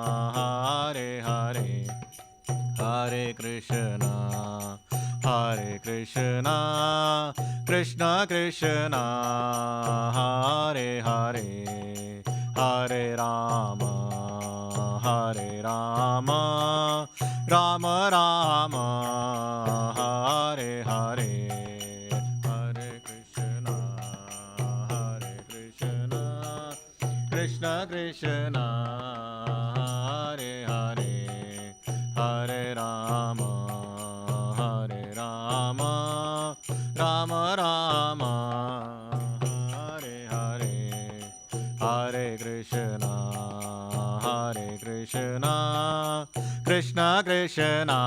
Hare Hare, Hare Krishna, Hare Krishna, Krishna Krishna, Hare Hare, Hare Rama, Hare Rama, Rama Rama, Hare Hare, Hare Krishna, Hare Krishna, Krishna Krishna, Hare Hare, Hare Rama, Hare Rama, Rama Rama, Hare Hare, Hare Krishna, Hare Krishna, Krishna Krishna,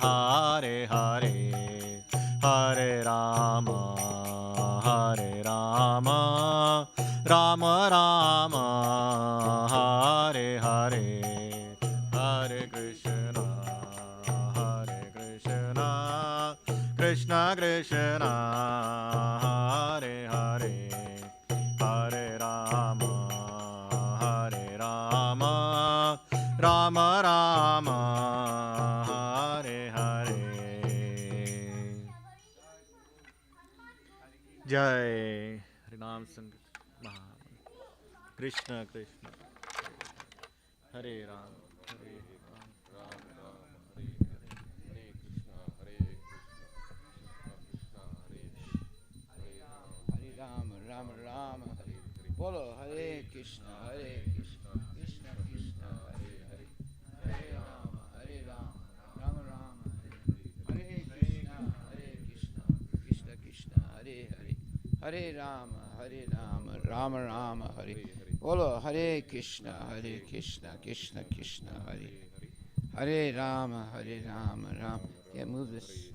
Hare Hare, Hare Rama, Hare Rama, Rama Rama, Hare Hare, Hare Krishna, Hare Krishna, Krishna Krishna, Hare Hare, Hare Rama, Hare Rama, Rama Rama, Hare Hare. Jai Harinam Sangat Mahamantra. Krishna Krishna, Hare Ram, Hare Ram, Ram Ram, Hare Hare, Hare Krishna, Hare Krishna, Krishna Krishna, Hare Hare Ram, Hare Ram, Ram Ram, Hare Hare. Hare, Bolo Hare Hare Krishna, Krishna, Hare Hare Krishna, Krishna, Krishna Krishna Krishna, Krishna, Hare Hare Hare. Hare, Hare Hare Ram, Rama, Hare Hare Ram, Rama, Ram Rama Ram, Rama, Hare. Hare Hare, Hare Hare Krishna, Krishna, Hare Hare Krishna, Krishna, Krishna Krishna Krishna, Krishna, Hare Hare Hare. Hare, Hare Hare Ram, Rama, Hare Hare Ram, Rama, Ram Rama Ram, Rama, Hare. Hare Hare, Bolo Hare Hare Krishna, Krishna, Hare Hare Krishna, Krishna, Krishna Krishna Krishna, Krishna, Hare. Hare Hare, Hare Hare Ram, Rama, Hare Hare Ram, Rama, Ram. Rama Yeah, Rama, move this.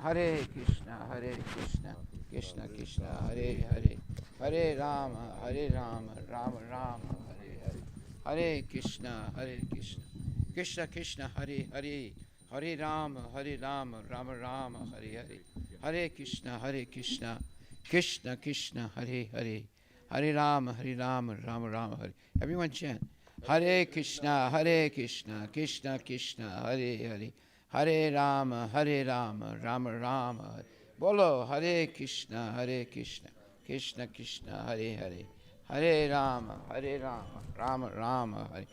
Hare Hare Krishna, Hare Krishna, Krishna, Krishna, Krishna Krishna, Krishna, Hare Hare Hare. Hare, Hare Hare Rama, Rama, Hare Hare Rama, Rama, Rama Rama Rama, Rama, Hare Hare Hare. Hare, Hare Krishna, Hare Krishna, Krishna Krishna, Hare Hare. Hare Rama, Hare Rama, Rama Rama, Hare Hare. Hare Krishna, Hare Krishna, Krishna Krishna, Hare Hare. Hare Rama, Hare Rama, Rama Rama, Hare. Everyone chant. Hare Krishna, Hare Krishna, Krishna Krishna, Hare Hare. Hare Rama, Hare Rama, Rama Rama, Hare. Bolo, Hare Krishna, Hare Krishna, Krishna Krishna, Hare Hare. Hare Rama, Hare Rama, Rama Rama, Hare.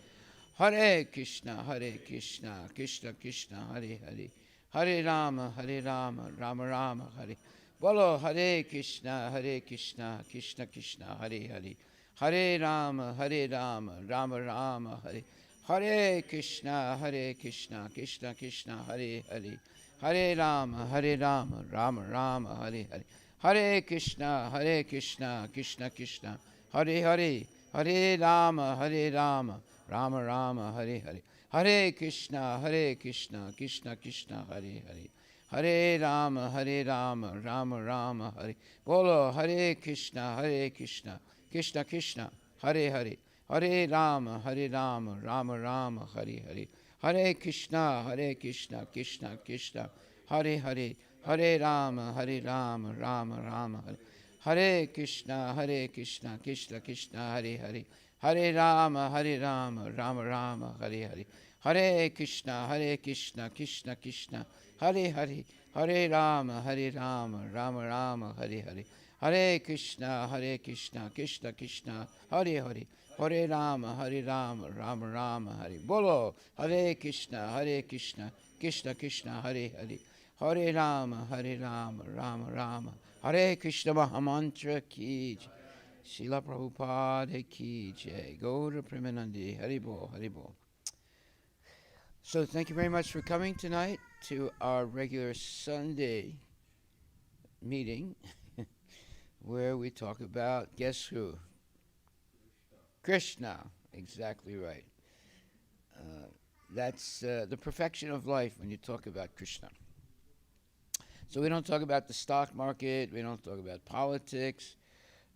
Hare Krishna, Hare Krishna, Krishna Krishna, Hare Hare. Hare Rama, Hare Rama, Rama Rama, Hare. Bolo Hare Krishna, Hare Krishna, Krishna Krishna, Hare Hare. Hare Rama, Hare Rama, Rama Rama, Hare. Hare Krishna, Hare Krishna, Krishna Krishna, Hare Hare. Hare Rama, Hare Rama, Rama Rama, Hare Hare. Hare Krishna, Hare Krishna, Krishna Krishna, Hare Hare. Hare Rama, Hare Rama, Rama Rama, Hare Hare. Hare Krishna, Krishna Krishna, Hare Hare. Hare Rama, Rama Rama, Hare. Bolo Hare Krishna, Krishna Krishna, Hare Hare. Hare Rama, Rama Rama, Hare Hare. Hare Krishna, Krishna Krishna, Hare Hare. Hare Rama, Rama Rama, Hare. Hare Krishna, Krishna Krishna, Hare Hare. Hare Rama, Rama Rama, Hare Hare. Hare Krishna, Krishna Krishna, Hare Hare. Hare Rama, Rama Rama, Hare Hare. Hare Krishna, Krishna Krishna, Hare Hare. Hare Rama, Rama Rama, Hare. Bolo, Hare Krishna, Krishna Krishna, Hare Hare. Hare Rama, Rama Rama. Hare Krishna Mahamantra ki jai. Srila Prabhupada ki jai. Gaura Premanandi. Haribol, Haribol. So thank you very much for coming tonight to our regular Sunday meeting where we talk about, guess who? Krishna. Exactly right. That's the perfection of life when you talk about Krishna. So we don't talk about the stock market, we don't talk about politics,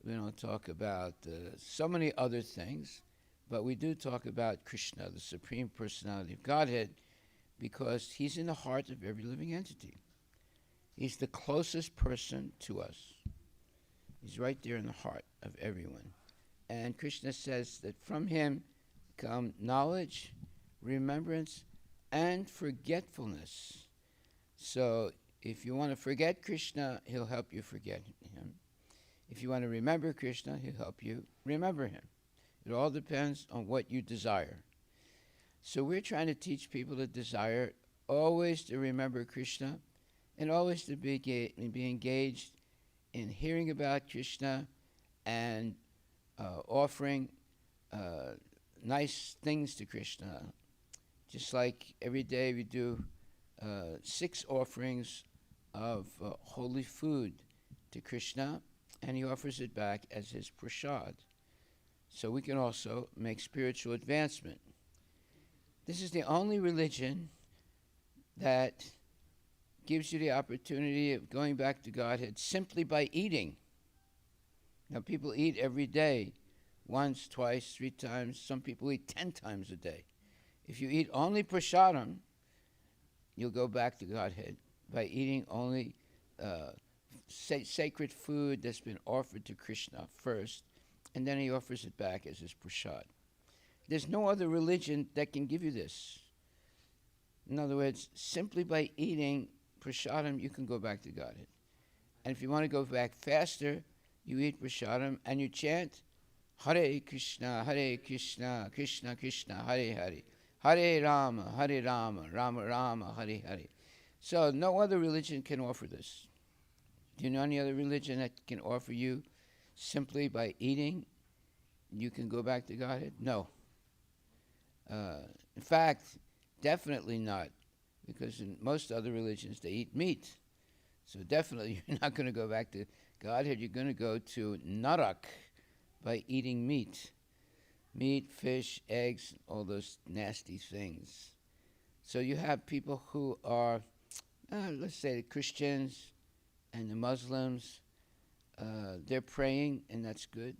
we don't talk about so many other things, but we do talk about Krishna, the Supreme Personality of Godhead, because he's in the heart of every living entity. He's the closest person to us. He's right there in the heart of everyone. And Krishna says that from him become knowledge, remembrance, and forgetfulness. So if you want to forget Krishna, he'll help you forget him. If you want to remember Krishna, he'll help you remember him. It all depends on what you desire. So we're trying to teach people to desire always to remember Krishna and always to be engaged in hearing about Krishna and offering nice things to Krishna. Just like every day we do 6 offerings of holy food to Krishna, and he offers it back as his prasad. So we can also make spiritual advancement. This is the only religion that gives you the opportunity of going back to Godhead simply by eating. Now, people eat every day, once, twice, 3 times. Some people eat 10 times a day. If you eat only prasadam, you'll go back to Godhead by eating only sacred food that's been offered to Krishna first, and then he offers it back as his prasad. There's no other religion that can give you this. In other words, simply by eating prasadam, you can go back to Godhead. And if you want to go back faster, you eat prasadam and you chant Hare Krishna, Krishna Krishna, Hare Hare, Hare Rama, Rama Rama, Hare Hare. So no other religion can offer this. Do you know any other religion that can offer you simply by eating, you can go back to Godhead? No. In fact, definitely not, because in most other religions they eat meat. So definitely you're not going to go back to Godhead. You're going to go to Narak by eating meat. Meat, fish, eggs, all those nasty things. So you have people who are, let's say the Christians and the Muslims, they're praying, and that's good.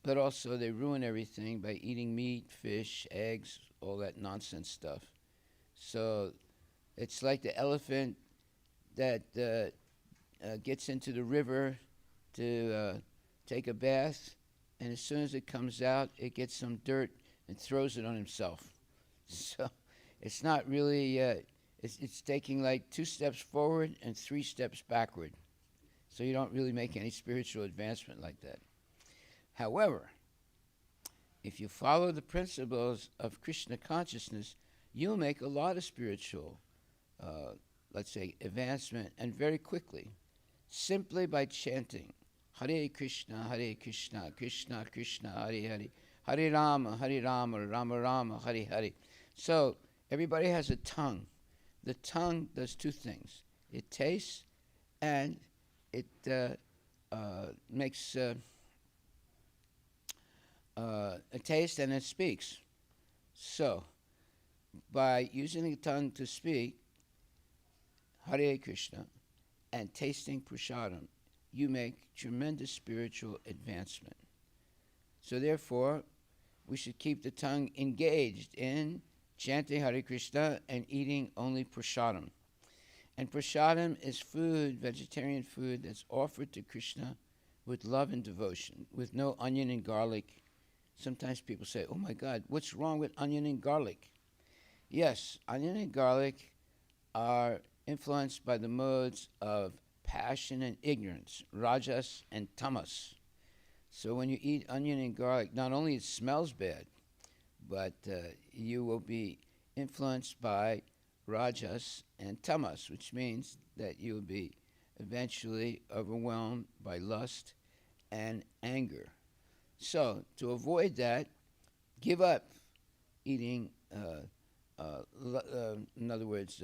But also they ruin everything by eating meat, fish, eggs, all that nonsense stuff. So it's like the elephant that gets into the river to take a bath, and as soon as it comes out, it gets some dirt and throws it on himself. So it's not really, it's taking like 2 steps forward and 3 steps backward. So you don't really make any spiritual advancement like that. However, if you follow the principles of Krishna consciousness, you'll make a lot of spiritual, let's say, advancement, and very quickly, simply by chanting Hare Krishna, Krishna Krishna, Hare Hare, Hare Rama, Rama Rama, Hare Hare. So everybody has a tongue. The tongue does 2 things. It tastes and it makes a taste, and it speaks. So, by using the tongue to speak Hare Krishna and tasting prasadam, you make tremendous spiritual advancement. So therefore, we should keep the tongue engaged in chanting Hare Krishna and eating only prasadam. And prasadam is food, vegetarian food, that's offered to Krishna with love and devotion, with no onion and garlic. Sometimes people say, oh my God, what's wrong with onion and garlic? Yes, onion and garlic are influenced by the modes of passion and ignorance, rajas and tamas. So when you eat onion and garlic, not only it smells bad, but you will be influenced by rajas and tamas, which means that you will be eventually overwhelmed by lust and anger. So to avoid that, give up eating, in other words,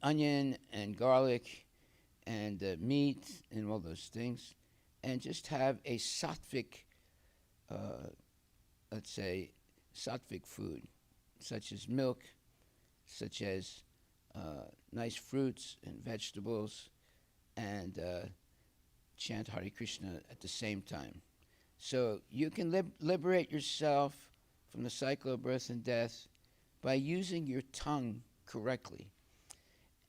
onion and garlic and meat and all those things, and just have a sattvic, let's say, sattvic food, such as milk, such as nice fruits and vegetables, and chant Hare Krishna at the same time. So you can liberate yourself from the cycle of birth and death by using your tongue correctly.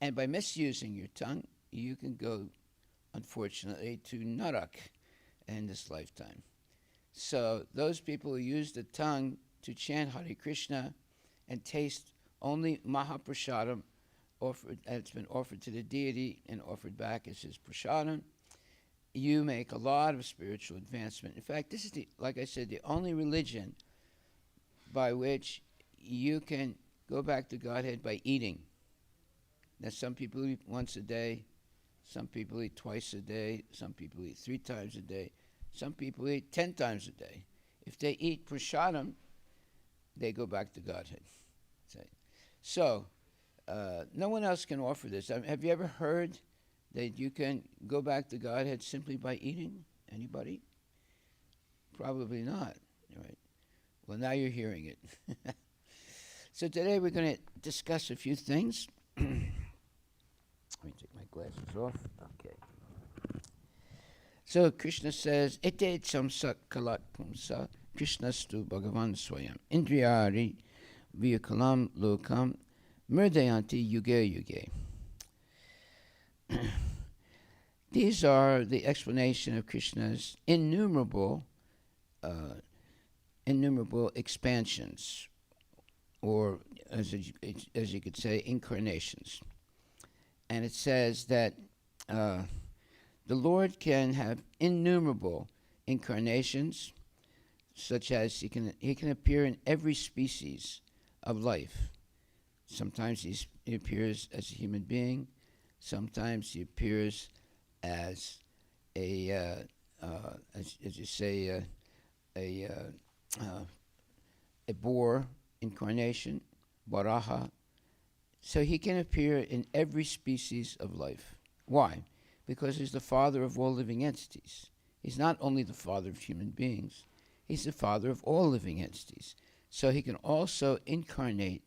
And by misusing your tongue, you can go, unfortunately, to Narak in this lifetime. So those people who use the tongue to chant Hare Krishna and taste only Mahaprasadam, it's been offered to the deity and offered back as his prasadam, you make a lot of spiritual advancement. In fact, this is, like I said, the only religion by which you can go back to Godhead by eating. Now, some people eat once a day, some people eat twice a day, some people eat 3 times a day, some people eat 10 times a day. If they eat prasadam, they go back to Godhead. So, no one else can offer this. Have you ever heard that you can go back to Godhead simply by eating? Anybody? Probably not. Right. Well, now you're hearing it. So today we're going to discuss a few things. Let me take my glasses off. Okay. So Krishna says, Ete chamsa kalat pumsa Krishnastu Bhagavan Swayam Indriyari Vyakalam Lokam Murdayanti Yuge Yuge. These are the explanation of Krishna's innumerable expansions, or as you could say, incarnations. And it says that the Lord can have innumerable incarnations, such as he can appear in every species of life. Sometimes he appears as a human being. Sometimes he appears as as you say, a boar incarnation, Varaha. So he can appear in every species of life. Why? Because he's the father of all living entities. He's not only the father of human beings, he's the father of all living entities. So he can also incarnate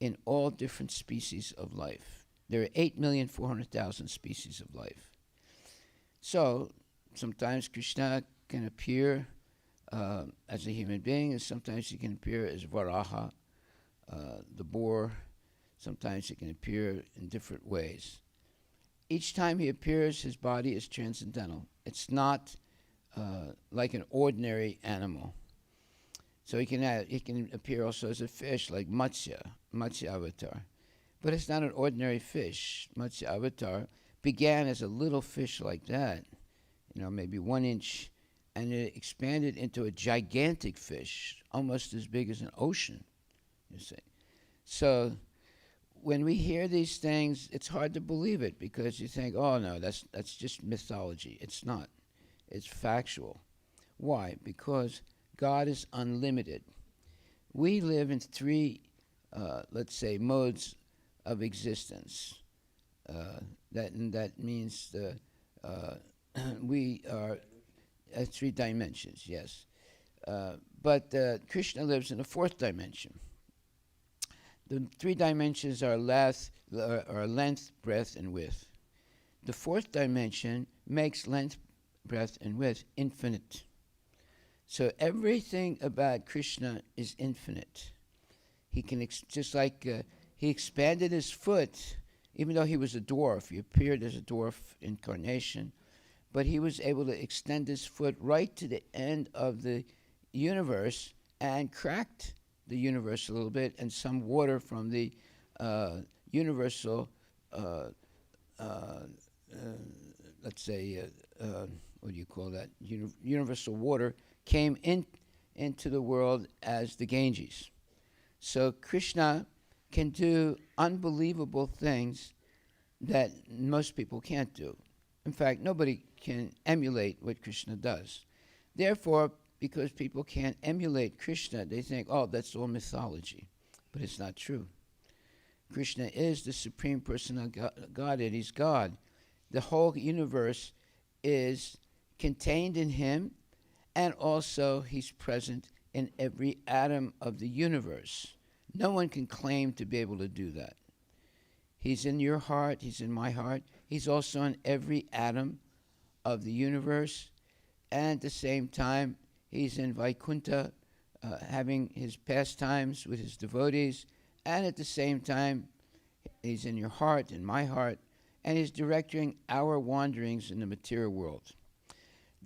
in all different species of life. There are 8,400,000 species of life. So sometimes Krishna can appear as a human being, and sometimes he can appear as Varaha, the boar. Sometimes he can appear in different ways. Each time he appears, his body is transcendental. It's not like an ordinary animal. So he can appear also as a fish, like Matsya avatar. But it's not an ordinary fish. Matsya avatar began as a little fish like that, maybe 1 inch, and it expanded into a gigantic fish, almost as big as an ocean, you see. So when we hear these things, it's hard to believe it, because you think, oh no, that's just mythology. It's not. It's factual. Why? Because God is unlimited. We live in 3, let's say, modes of existence. That means we are 3 dimensions, yes. But Krishna lives in a 4th dimension. The 3 dimensions are length, breadth, and width. The 4th dimension makes length, breadth, and width infinite. So everything about Krishna is infinite. He can, just like he expanded his foot, even though he was a dwarf. He appeared as a dwarf incarnation, but he was able to extend his foot right to the end of the universe and cracked the universe a little bit, and some water from the universal, let's say, what do you call that? Universal water came into the world as the Ganges. So Krishna can do unbelievable things that most people can't do. In fact, nobody can emulate what Krishna does. Therefore, because people can't emulate Krishna, they think, oh, that's all mythology. But it's not true. Krishna is the Supreme Person of Godhead. He's God. The whole universe is contained in him, and also he's present in every atom of the universe. No one can claim to be able to do that. He's in your heart. He's in my heart. He's also in every atom of the universe. And at the same time, he's in Vaikuntha, having his pastimes with his devotees. And at the same time, he's in your heart, in my heart, and he's directing our wanderings in the material world.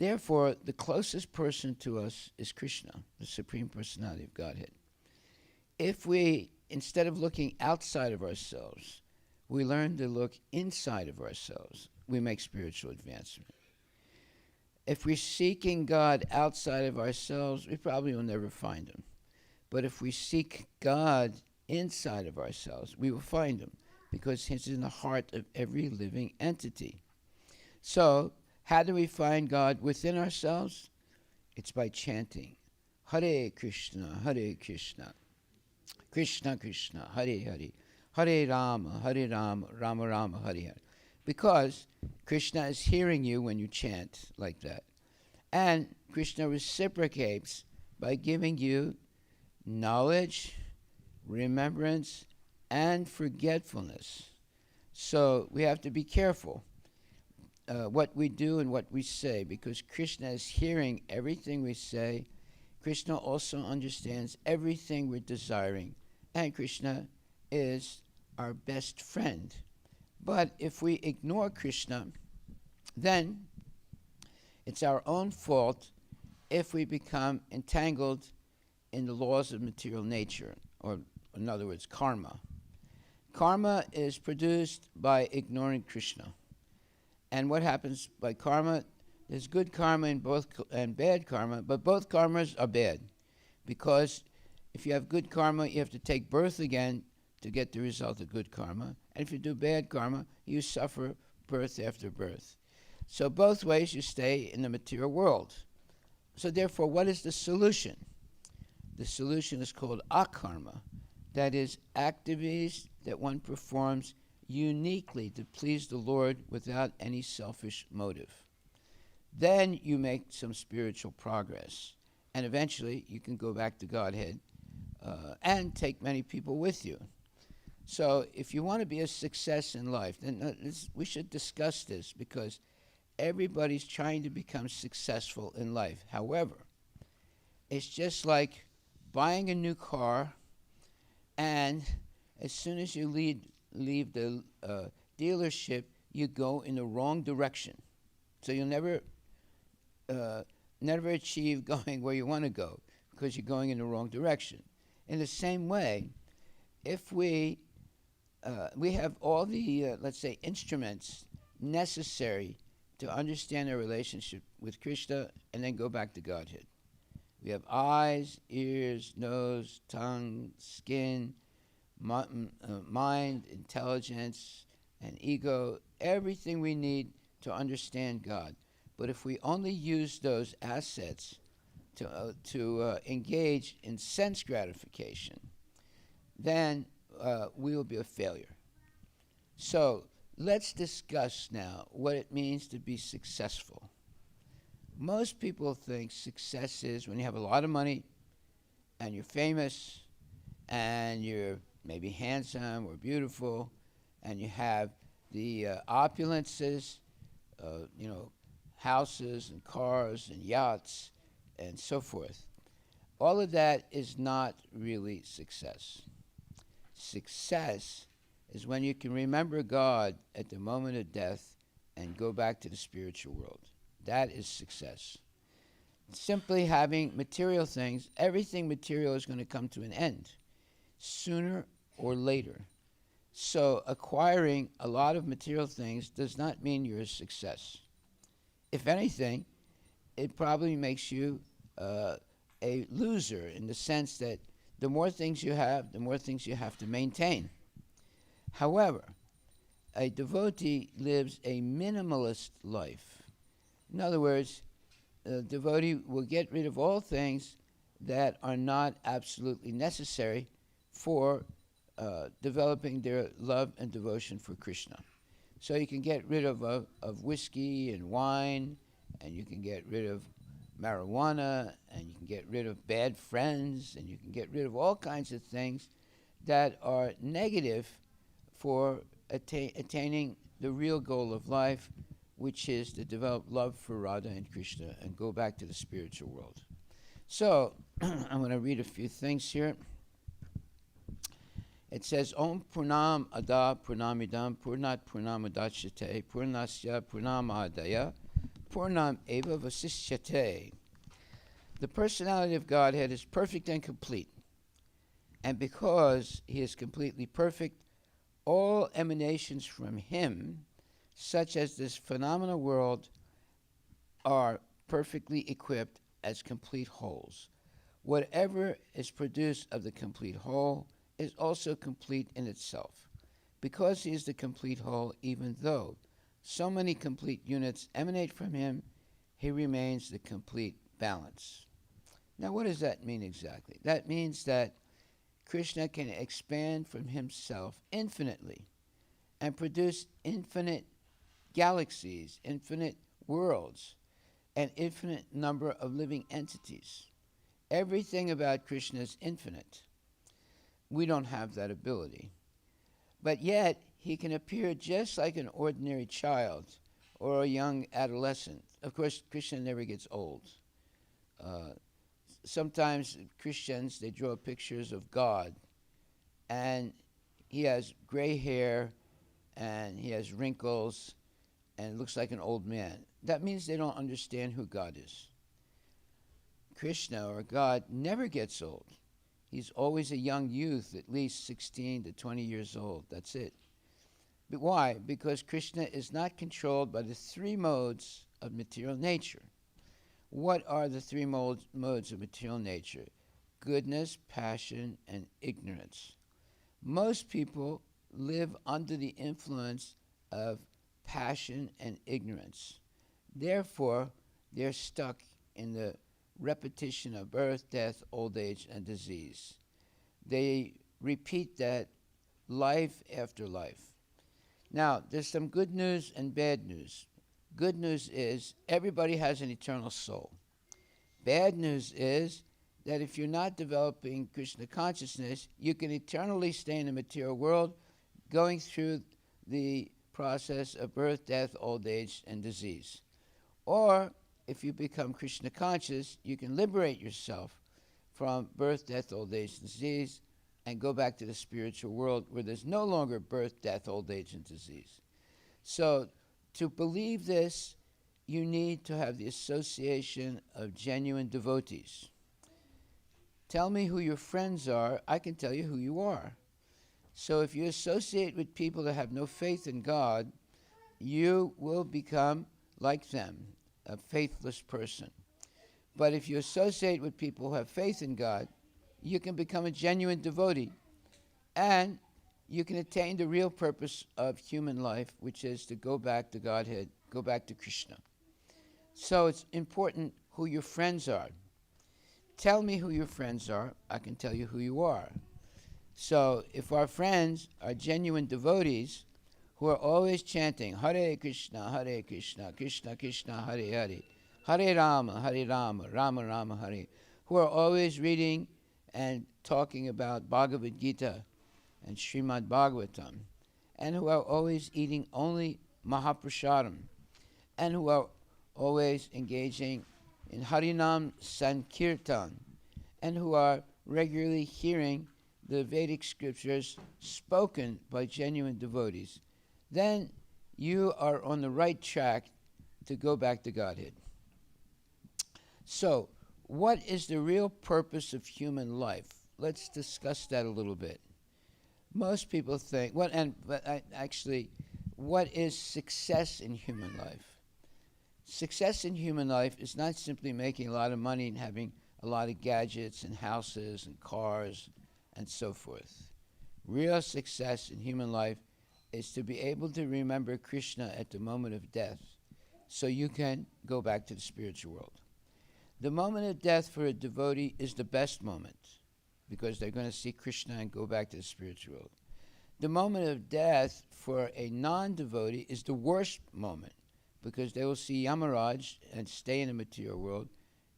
Therefore, the closest person to us is Krishna, the Supreme Personality of Godhead. If we, instead of looking outside of ourselves, we learn to look inside of ourselves, we make spiritual advancement. If we're seeking God outside of ourselves, we probably will never find him. But if we seek God inside of ourselves, we will find him, because he's in the heart of every living entity. So, how do we find God within ourselves? It's by chanting Hare Krishna, Hare Krishna, Krishna Krishna, Hare Hare, Hare Rama, Rama Rama, Hare Hare. Because Krishna is hearing you when you chant like that. And Krishna reciprocates by giving you knowledge, remembrance, and forgetfulness. So we have to be careful what we do and what we say, because Krishna is hearing everything we say. Krishna also understands everything we're desiring, and Krishna is our best friend. But if we ignore Krishna, then it's our own fault if we become entangled in the laws of material nature, or in other words, karma. Karma is produced by ignoring Krishna. And what happens by karma? There's good karma and bad karma, but both karmas are bad. Because if you have good karma, you have to take birth again to get the result of good karma. And if you do bad karma, you suffer birth after birth. So both ways you stay in the material world. So therefore, what is the solution? The solution is called akarma. That is, activities that one performs uniquely to please the Lord without any selfish motive. Then you make some spiritual progress. And eventually you can go back to Godhead and take many people with you. So if you want to be a success in life, then we should discuss this, because everybody's trying to become successful in life. However, it's just like buying a new car, and as soon as you leave the dealership, you go in the wrong direction. So you'll never achieve going where you want to go, because you're going in the wrong direction. In the same way, if we have all the, let's say, instruments necessary to understand our relationship with Krishna and then go back to Godhead. We have eyes, ears, nose, tongue, skin, mind, intelligence, and ego, everything we need to understand God. But if we only use those assets to engage in sense gratification, then we will be a failure. So let's discuss now what it means to be successful. Most people think success is when you have a lot of money and you're famous and you're maybe handsome or beautiful and you have the opulences, houses and cars and yachts and so forth. All of that is not really success. Success is when you can remember God at the moment of death and go back to the spiritual world. That is success. Simply having material things, everything material is going to come to an end, sooner or later. So acquiring a lot of material things does not mean you're a success. If anything, it probably makes you a loser, in the sense that the more things you have, the more things you have to maintain. However, a devotee lives a minimalist life. In other words, a devotee will get rid of all things that are not absolutely necessary for developing their love and devotion for Krishna. So you can get rid of whiskey and wine, and you can get rid of marijuana, and you can get rid of bad friends, and you can get rid of all kinds of things that are negative for attaining the real goal of life, which is to develop love for Radha and Krishna and go back to the spiritual world. So I'm going to read a few things here. It says, Om Purnam Ada Purnamidam Purnat Purnamadachate Purnasya Purnamadaya Purnam Eva Vasishyate. The personality of Godhead is perfect and complete. And because he is completely perfect, all emanations from him, such as this phenomenal world, are perfectly equipped as complete wholes. Whatever is produced of the complete whole is also complete in itself. Because he is the complete whole, even though so many complete units emanate from him, he remains the complete balance. Now, what does that mean exactly? That means that Krishna can expand from himself infinitely and produce infinite galaxies, infinite worlds, an infinite number of living entities. Everything about Krishna is infinite. We don't have that ability. But yet, he can appear just like an ordinary child or a young adolescent. Of course, Krishna never gets old. Sometimes Christians, they draw pictures of God, and he has gray hair, and he has wrinkles, and looks like an old man. That means they don't understand who God is. Krishna, or God, never gets old. He's always a young youth, at least 16 to 20 years old. That's it. But why? Because Krishna is not controlled by the three modes of material nature. What are the three modes of material nature? Goodness, passion, and ignorance. Most people live under the influence of passion and ignorance. Therefore, they're stuck in the repetition of birth, death, old age, and disease. They repeat that life after life. Now, there's some good news and bad news. Good news is everybody has an eternal soul. Bad news is that if you're not developing Krishna consciousness, you can eternally stay in the material world going through the process of birth, death, old age, and disease. Or if you become Krishna conscious, you can liberate yourself from birth, death, old age, and disease, and go back to the spiritual world where there's no longer birth, death, old age, and disease. So to believe this, you need to have the association of genuine devotees. Tell me who your friends are, I can tell you who you are. So if you associate with people that have no faith in God, you will become like them, a faithless person. But if you associate with people who have faith in God, you can become a genuine devotee, and you can attain the real purpose of human life, which is to go back to Godhead, go back to Krishna. So it's important who your friends are. Tell me who your friends are, I can tell you who you are. So if our friends are genuine devotees who are always chanting Hare Krishna, Krishna Krishna, Hare Hare, Hare Rama, Rama Rama, Hare, who are always reading and talking about Bhagavad Gita and Srimad Bhagavatam, and who are always eating only Mahaprasadam, and who are always engaging in Harinam Sankirtan, and who are regularly hearing the Vedic scriptures spoken by genuine devotees, then you are on the right track to go back to Godhead. So, what is the real purpose of human life? Let's discuss that a little bit. Most people think, what is success in human life? Success in human life is not simply making a lot of money and having a lot of gadgets and houses and cars and so forth. Real success in human life is to be able to remember Krishna at the moment of death so you can go back to the spiritual world. The moment of death for a devotee is the best moment because they're going to see Krishna and go back to the spiritual world. The moment of death for a non-devotee is the worst moment because they will see Yamaraj and stay in the material world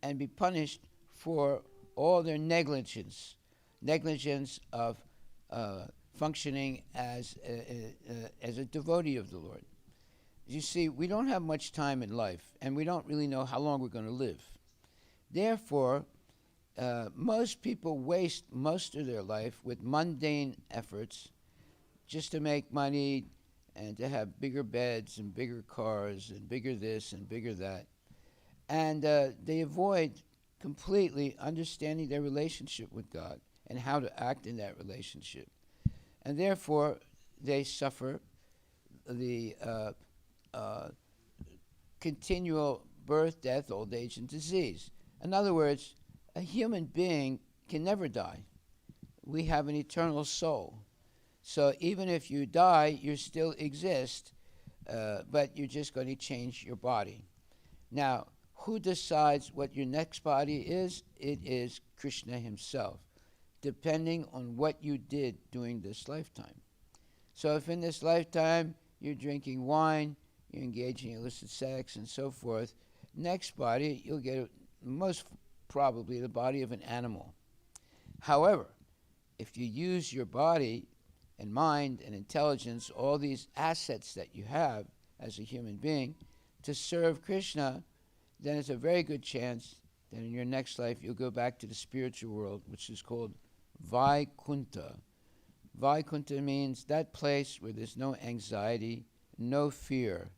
and be punished for all their negligence of functioning as a devotee of the Lord. You see, we don't have much time in life, and we don't really know how long we're going to live. Therefore, most people waste most of their life with mundane efforts just to make money and to have bigger beds and bigger cars and bigger this and bigger that. And they avoid completely understanding their relationship with God and how to act in that relationship. And therefore, they suffer the continual birth, death, old age, and disease. In other words, a human being can never die. We have an eternal soul. So even if you die, you still exist, but you're just going to change your body. Now, who decides what your next body is? It is Krishna himself, depending on what you did during this lifetime. So if in this lifetime you're drinking wine, you're engaging in illicit sex, and so forth, next body, you'll get most probably the body of an animal. However, if you use your body and mind and intelligence, all these assets that you have as a human being, to serve Krishna, then it's a very good chance that in your next life you'll go back to the spiritual world, which is called Vaikuntha. Vaikuntha means that place where there's no anxiety, no fear,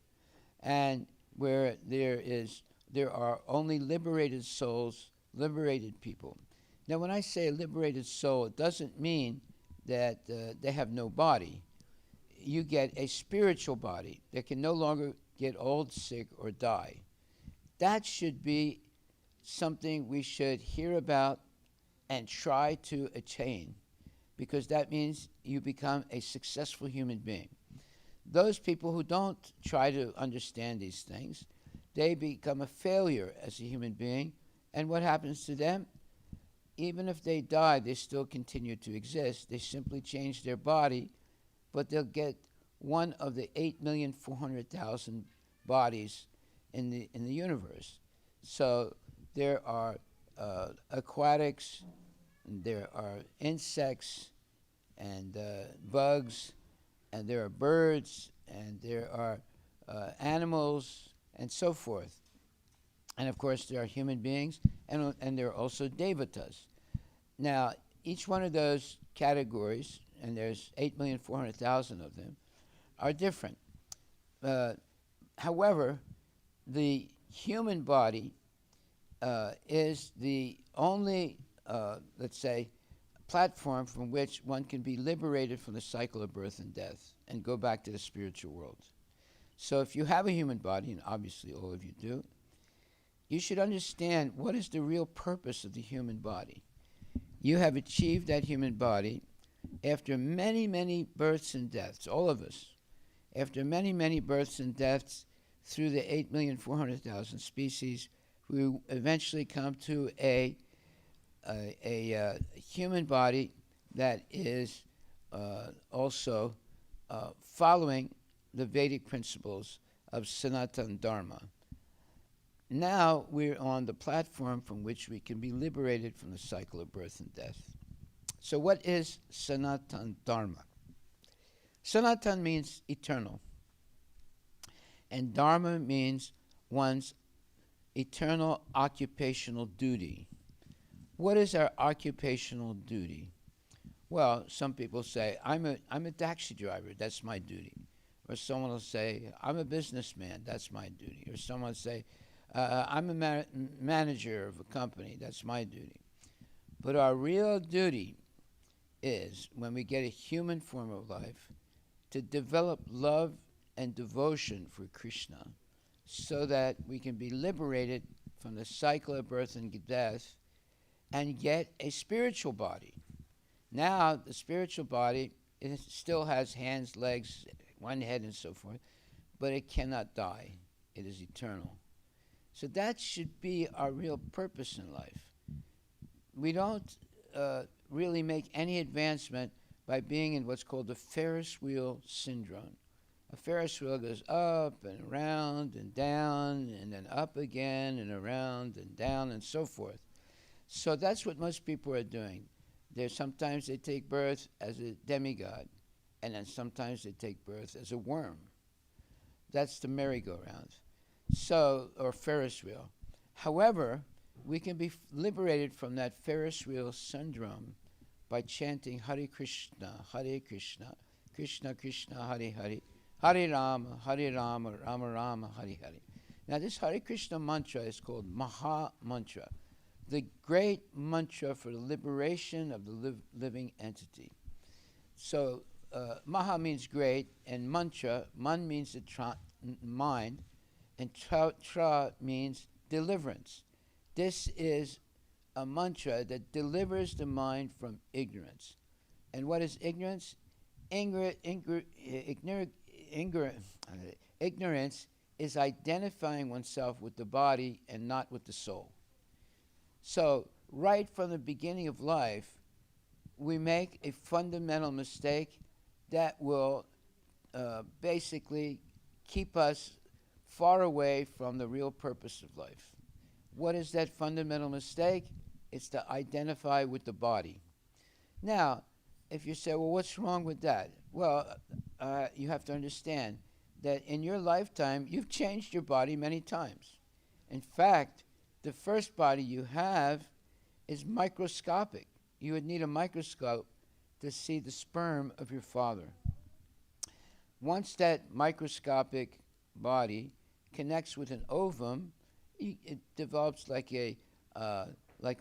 and where there are only liberated souls, liberated people. Now, when I say a liberated soul, it doesn't mean that they have no body. You get a spiritual body that can no longer get old, sick, or die. That should be something we should hear about and try to attain, because that means you become a successful human being. Those people who don't try to understand these things, they become a failure as a human being, and what happens to them? Even if they die, they still continue to exist. They simply change their body, but they'll get one of the 8,400,000 bodies in the universe. So there are aquatics, and there are insects, and bugs, and there are birds, and there are animals, and so forth. And of course, there are human beings, and there are also devatas. Now, each one of those categories, and there's 8,400,000 of them, are different. However, the human body is the only, let's say, platform from which one can be liberated from the cycle of birth and death and go back to the spiritual world. So if you have a human body, and obviously all of you do, you should understand what is the real purpose of the human body. You have achieved that human body after many, many births and deaths, all of us. After many, many births and deaths through the 8,400,000 species, we eventually come to a human body that is also following the Vedic principles of Sanatana Dharma. Now we're on the platform from which we can be liberated from the cycle of birth and death. So what is Sanatana Dharma? Sanatan means eternal, and Dharma means one's eternal occupational duty. What is our occupational duty? Well, some people say, I'm a taxi driver, that's my duty. Or someone will say, I'm a businessman, that's my duty. Or someone will say, I'm a manager of a company, that's my duty. But our real duty is, when we get a human form of life, to develop love and devotion for Krishna so that we can be liberated from the cycle of birth and death and get a spiritual body. Now, the spiritual body, it still has hands, legs, one head, and so forth, but it cannot die. It is eternal. So that should be our real purpose in life. We don't really make any advancement by being in what's called the Ferris wheel syndrome. A Ferris wheel goes up and around and down and then up again and around and down and so forth. So that's what most people are doing. Sometimes they take birth as a demigod, and then sometimes they take birth as a worm. That's the merry-go-round. So, or Ferris wheel. However, we can be liberated from that Ferris wheel syndrome by chanting Hare Krishna, Krishna Krishna, Hare Hare, Hare Rama, Hare Rama, Rama Rama, Hare Hare. Now this Hare Krishna mantra is called Maha Mantra, the great mantra for the liberation of the living entity. So Maha means great, and mantra, man means the mind, and tra means deliverance. This is a mantra that delivers the mind from ignorance. And what is ignorance? Ignorance is identifying oneself with the body and not with the soul. So, right from the beginning of life, we make a fundamental mistake that will basically keep us far away from the real purpose of life. What is that fundamental mistake? It's to identify with the body. Now, if you say, well, what's wrong with that? Well, you have to understand that in your lifetime, you've changed your body many times. In fact, the first body you have is microscopic. You would need a microscope to see the sperm of your father. Once that microscopic body connects with an ovum, it develops like a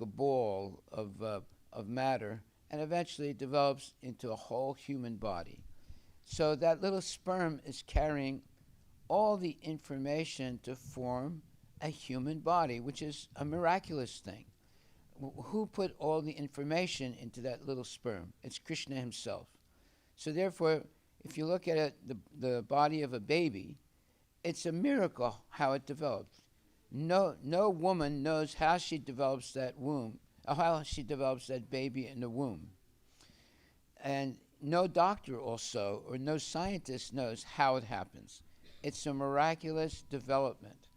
ball of matter, and eventually it develops into a whole human body. So that little sperm is carrying all the information to form a human body, which is a miraculous thing. Who put all the information into that little sperm? It's Krishna himself. So therefore, if you look at it, the body of a baby, it's a miracle how it developed. No woman knows how she develops that womb, or how she develops that baby in the womb. And no doctor also, or no scientist knows how it happens. It's a miraculous development.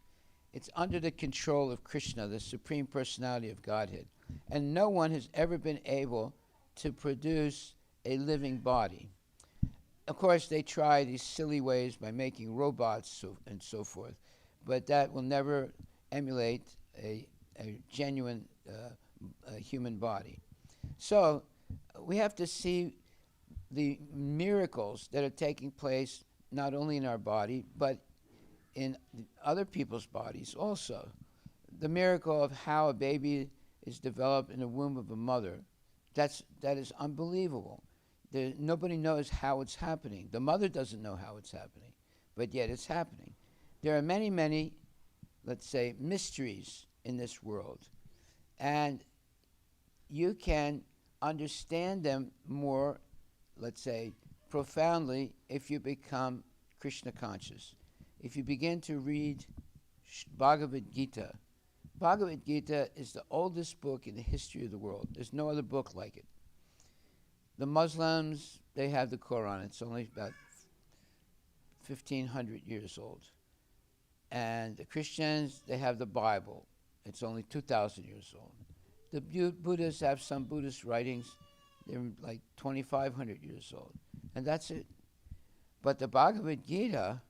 It's under the control of Krishna, the Supreme Personality of Godhead. And no one has ever been able to produce a living body. Of course, they try these silly ways by making robots and so forth, but that will never emulate a genuine human body. So we have to see the miracles that are taking place not only in our body, but in other people's bodies also. The miracle of how a baby is developed in the womb of a mother, that is unbelievable. Nobody knows how it's happening. The mother doesn't know how it's happening, but yet it's happening. There are many, many, let's say, mysteries in this world, and you can understand them more, let's say, profoundly if you become Krishna conscious. If you begin to read Bhagavad Gita, Bhagavad Gita is the oldest book in the history of the world. There's no other book like it. The Muslims, they have the Quran. It's only about 1,500 years old. And the Christians, they have the Bible. It's only 2,000 years old. The Buddhists have some Buddhist writings. They're like 2,500 years old. And that's it. But the Bhagavad Gita,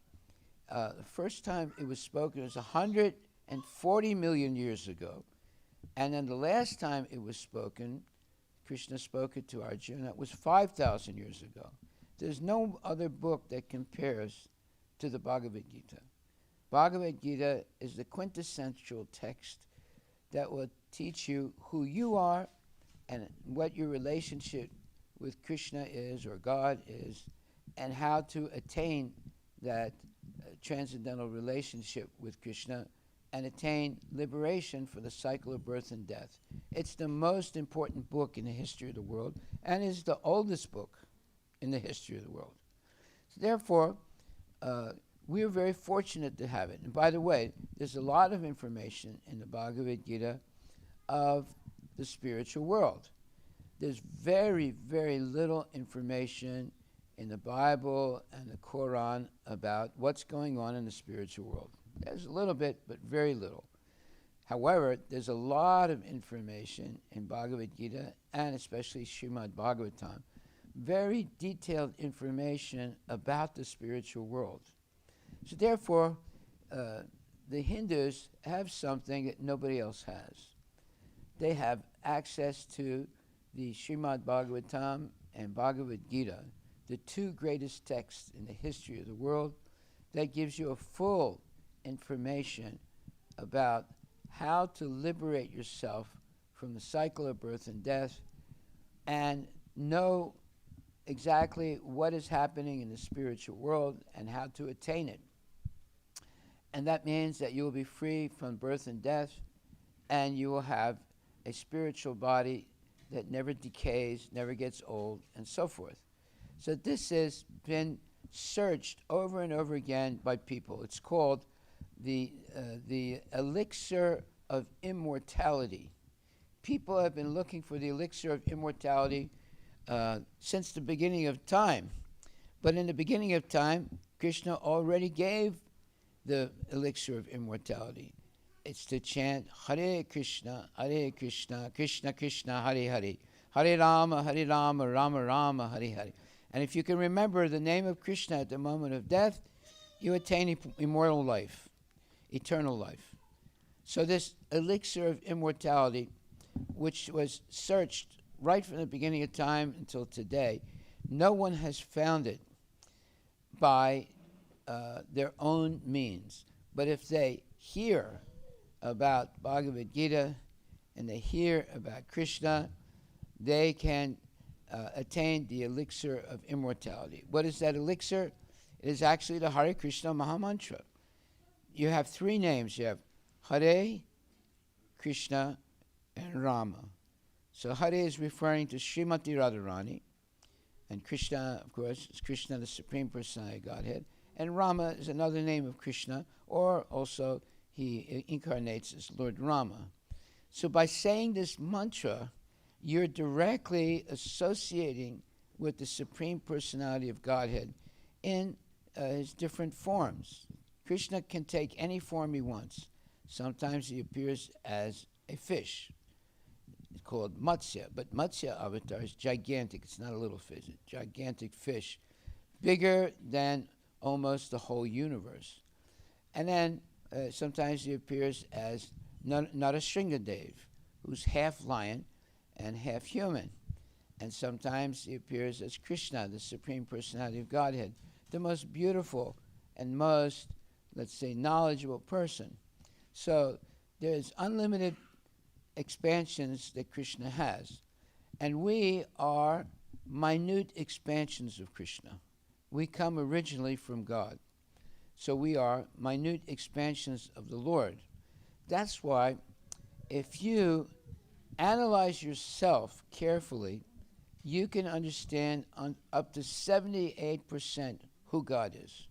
the first time it was spoken was 140 million years ago. And then the last time it was spoken, Krishna spoke it to Arjuna, was 5,000 years ago. There's no other book that compares to the Bhagavad Gita. Bhagavad Gita is the quintessential text that will teach you who you are and what your relationship with Krishna is, or God is, and how to attain that transcendental relationship with Krishna and attain liberation for the cycle of birth and death. It's the most important book in the history of the world, and is the oldest book in the history of the world. So therefore, we are very fortunate to have it. And by the way, there's a lot of information in the Bhagavad Gita of the spiritual world. There's very, very little information in the Bible and the Quran about what's going on in the spiritual world. There's a little bit, but very little. However, there's a lot of information in Bhagavad Gita, and especially Srimad Bhagavatam, very detailed information about the spiritual world. So therefore, the Hindus have something that nobody else has. They have access to the Srimad Bhagavatam and Bhagavad Gita, the two greatest texts in the history of the world that gives you a full information about how to liberate yourself from the cycle of birth and death and know exactly what is happening in the spiritual world and how to attain it. And that means that you will be free from birth and death, and you will have a spiritual body that never decays, never gets old, and so forth. So this has been searched over and over again by people. It's called the elixir of immortality. People have been looking for the elixir of immortality since the beginning of time. But in the beginning of time, Krishna already gave the elixir of immortality. It's to chant Hare Krishna, Krishna Krishna, Hare Hare, Hare Rama, Rama Rama, Hare Hare. And if you can remember the name of Krishna at the moment of death, you attain immortal life, eternal life. So this elixir of immortality, which was searched right from the beginning of time until today, no one has found it by their own means. But if they hear about Bhagavad Gita and they hear about Krishna, they can attain the elixir of immortality. What is that elixir? It is actually the Hare Krishna Mahamantra. You have three names. You have Hare, Krishna, and Rama. So Hare is referring to Srimati Radharani, and Krishna, of course, is Krishna, the Supreme Personality of Godhead, and Rama is another name of Krishna, or also he incarnates as Lord Rama. So by saying this mantra, you're directly associating with the Supreme Personality of Godhead in his different forms. Krishna can take any form he wants. Sometimes he appears as a fish. It's called Matsya, but Matsya avatar is gigantic. It's not a little fish, it's a gigantic fish, bigger than almost the whole universe. And then sometimes he appears as Narasringadev, who's half lion and half human. And sometimes he appears as Krishna, the Supreme Personality of Godhead, the most beautiful and most, let's say, knowledgeable person. So there's unlimited expansions that Krishna has. And we are minute expansions of Krishna. We come originally from God. So we are minute expansions of the Lord. That's why if you analyze yourself carefully, you can understand up to 78% who God is.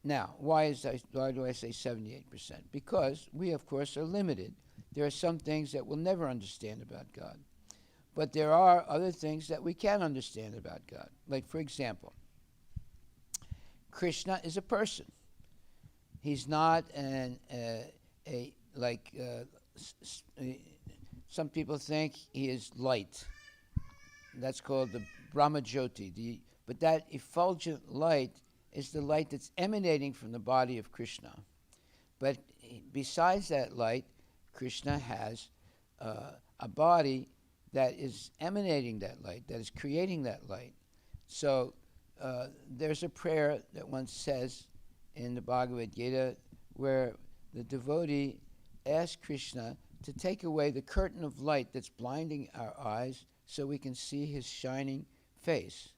Now, why do I say 78%? Because we, of course, are limited. There are some things that we'll never understand about God. But there are other things that we can understand about God. Like, for example, Krishna is a person. He's not some people think he is light. That's called the Brahmajyoti. But that effulgent light is the light that's emanating from the body of Krishna. But besides that light, Krishna has a body that is emanating that light, that is creating that light. So there's a prayer that one says in the Bhagavad Gita where the devotee asks Krishna to take away the curtain of light that's blinding our eyes so we can see his shining face.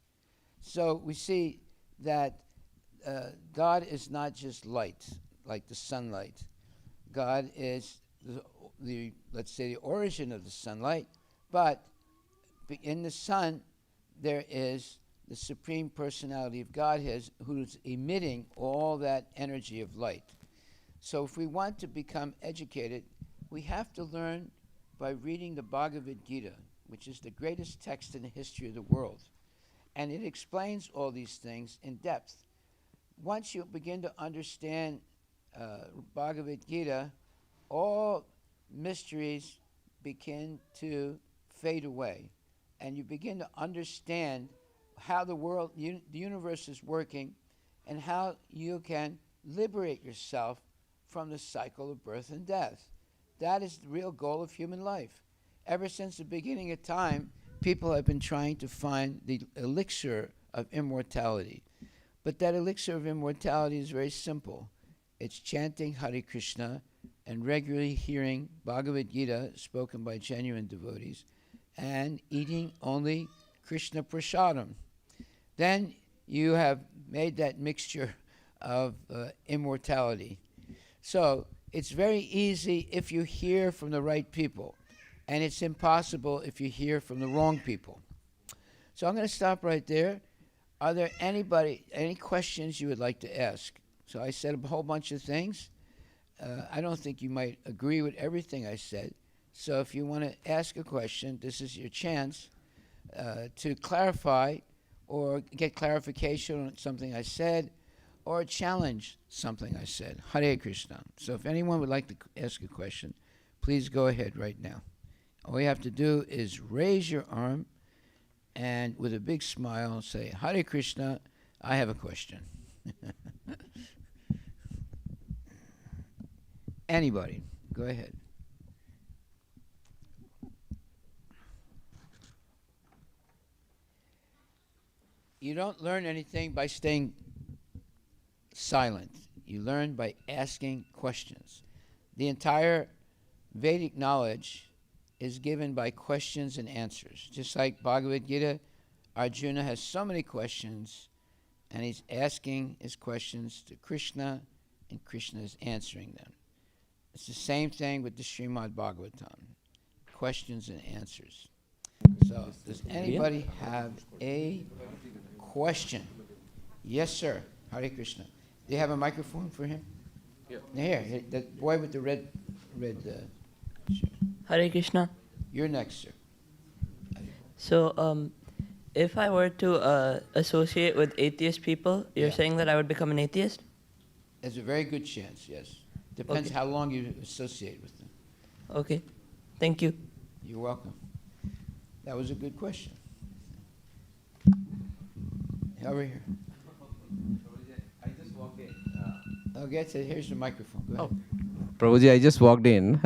So we see that God is not just light, like the sunlight. God is let's say, the origin of the sunlight, but in the sun there is the Supreme Personality of Godhead who's emitting all that energy of light. So if we want to become educated, we have to learn by reading the Bhagavad Gita, which is the greatest text in the history of the world. And it explains all these things in depth. Once you begin to understand Bhagavad Gita, all mysteries begin to fade away. And you begin to understand how the world, the universe is working, and how you can liberate yourself from the cycle of birth and death. That is the real goal of human life. Ever since the beginning of time, people have been trying to find the elixir of immortality. But that elixir of immortality is very simple. It's chanting Hare Krishna and regularly hearing Bhagavad Gita spoken by genuine devotees and eating only Krishna prasadam. Then you have made that mixture of immortality. So it's very easy if you hear from the right people, and it's impossible if you hear from the wrong people. So I'm going to stop right there. Are there any questions you would like to ask? So I said a whole bunch of things. I don't think you might agree with everything I said. So if you want to ask a question, this is your chance to clarify or get clarification on something I said or challenge something I said. Hare Krishna. So if anyone would like to ask a question, please go ahead right now. All you have to do is raise your arm and with a big smile say, Hare Krishna, I have a question. Anybody, go ahead. You don't learn anything by staying silent. You learn by asking questions. The entire Vedic knowledge is given by questions and answers. Just like Bhagavad Gita, Arjuna has so many questions, and he's asking his questions to Krishna, and Krishna is answering them. It's the same thing with the Srimad Bhagavatam, questions and answers. So, does anybody have a question? Yes, sir. Hare Krishna. Do you have a microphone for him? Yeah. Here, that boy with the red shirt. Hare Krishna. You're next, sir. So, if I were to associate with atheist people, you're Yeah. saying that I would become an atheist? There's a very good chance, yes. Depends Okay. how long you associate with them. Okay. Thank you. You're welcome. That was a good question. Over here. I just walked in. Okay, so here's the microphone. Go ahead. Prabhuji, I just walked in.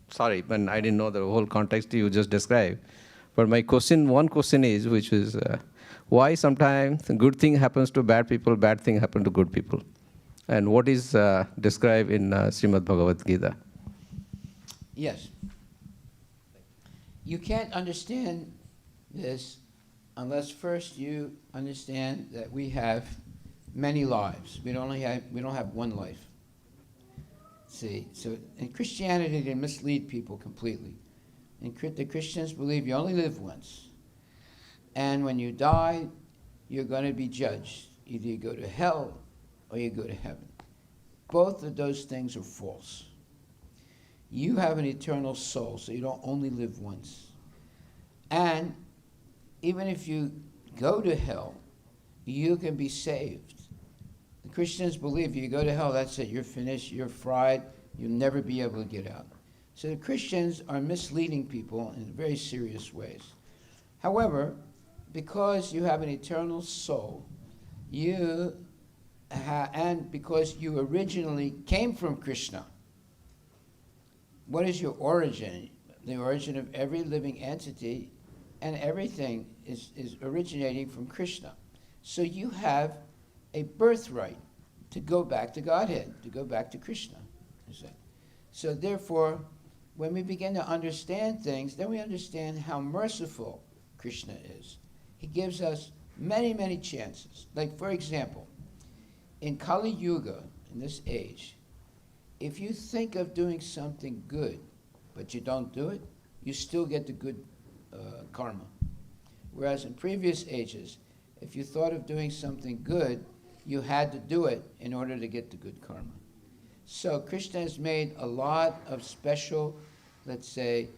Sorry, but I didn't know the whole context you just described. But my question, one question is, which is, why sometimes a good thing happens to bad people, bad thing happen to good people? And what is described in Srimad Bhagavad Gita? Yes. You can't understand this unless first you understand that we have many lives. We don't have one life. See, so in Christianity they mislead people completely. And the Christians believe you only live once. And when you die, you're going to be judged. Either you go to hell or you go to heaven. Both of those things are false. You have an eternal soul, so you don't only live once. And even if you go to hell, you can be saved. The Christians believe you go to hell, that's it, you're finished, you're fried, you'll never be able to get out. So the Christians are misleading people in very serious ways. However, because you have an eternal soul, and because you originally came from Krishna, what is your origin? The origin of every living entity and everything is originating from Krishna. So you have a birthright to go back to Godhead, to go back to Krishna. So therefore, when we begin to understand things, then we understand how merciful Krishna is. He gives us many, many chances. Like, for example, in Kali Yuga, in this age, if you think of doing something good, but you don't do it, you still get the good karma. Whereas in previous ages, if you thought of doing something good, you had to do it in order to get the good karma. So Krishna has made a lot of special, let's say,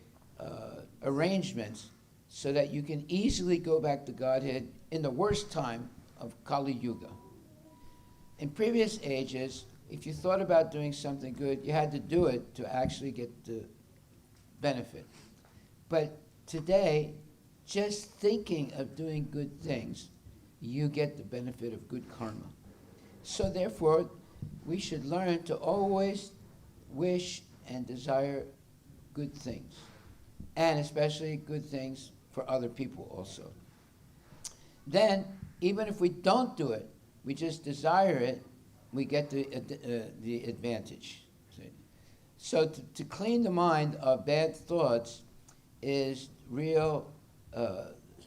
arrangements so that you can easily go back to Godhead in the worst time of Kali Yuga. In previous ages, if you thought about doing something good, you had to do it to actually get the benefit. But today, just thinking of doing good things, you get the benefit of good karma. So therefore, we should learn to always wish and desire good things. and especially good things for other people also. Then, even if we don't do it, we just desire it, we get the advantage. See? So to clean the mind of bad thoughts is real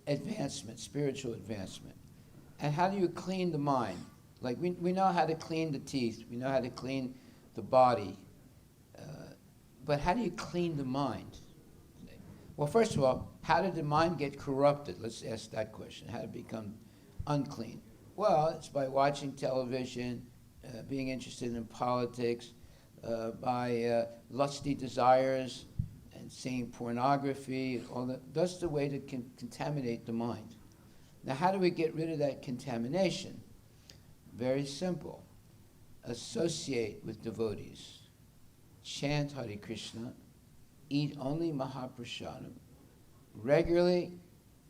advancement, spiritual advancement. And how do you clean the mind? Like we know how to clean the teeth, we know how to clean the body, but how do you clean the mind? Well, first of all, how did the mind get corrupted? Let's ask that question. How did it become unclean? Well, it's by watching television, being interested in politics, by lusty desires, and seeing pornography. All that. That's the way to contaminate the mind. Now, how do we get rid of that contamination? Very simple. Associate with devotees. Chant Hare Krishna. Eat only Mahaprasadam. Regularly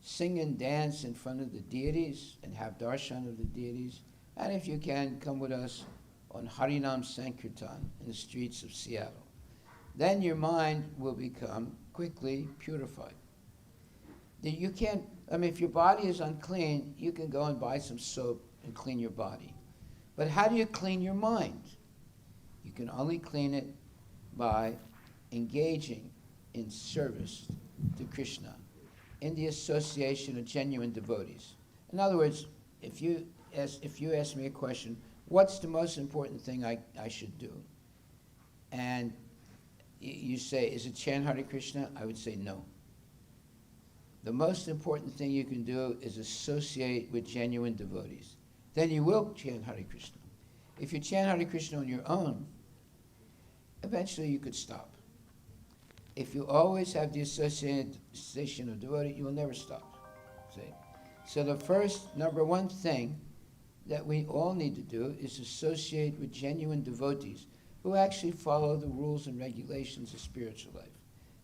sing and dance in front of the deities and have darshan of the deities. And if you can, come with us on Harinam Sankirtan in the streets of Seattle. Then your mind will become quickly purified. You can't, if your body is unclean, you can go and buy some soap and clean your body. But how do you clean your mind? You can only clean it by engaging in service to Krishna, in the association of genuine devotees. In other words, if you ask me a question, what's the most important thing I should do? And you say, is it chant Hare Krishna? I would say no. The most important thing you can do is associate with genuine devotees. Then you will chant Hare Krishna. If you chant Hare Krishna on your own, eventually you could stop. If you always have the association of devotee, you will never stop. See? So the first, number one thing that we all need to do is associate with genuine devotees who actually follow the rules and regulations of spiritual life.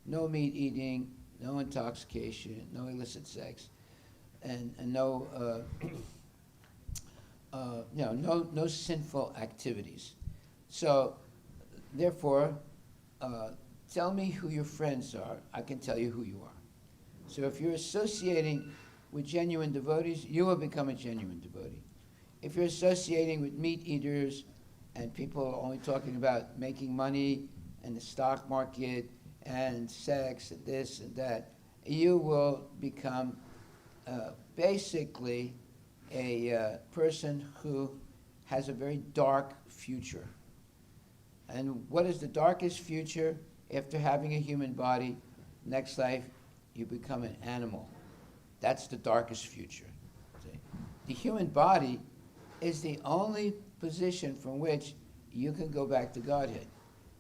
No meat eating, no intoxication, no illicit sex, and no, no sinful activities. So, therefore, tell me who your friends are, I can tell you who you are. So if you're associating with genuine devotees, you will become a genuine devotee. If you're associating with meat eaters and people are only talking about making money and the stock market and sex and this and that, you will become basically a person who has a very dark future. And what is the darkest future? After having a human body, next life, you become an animal. That's the darkest future. See? The human body is the only position from which you can go back to Godhead.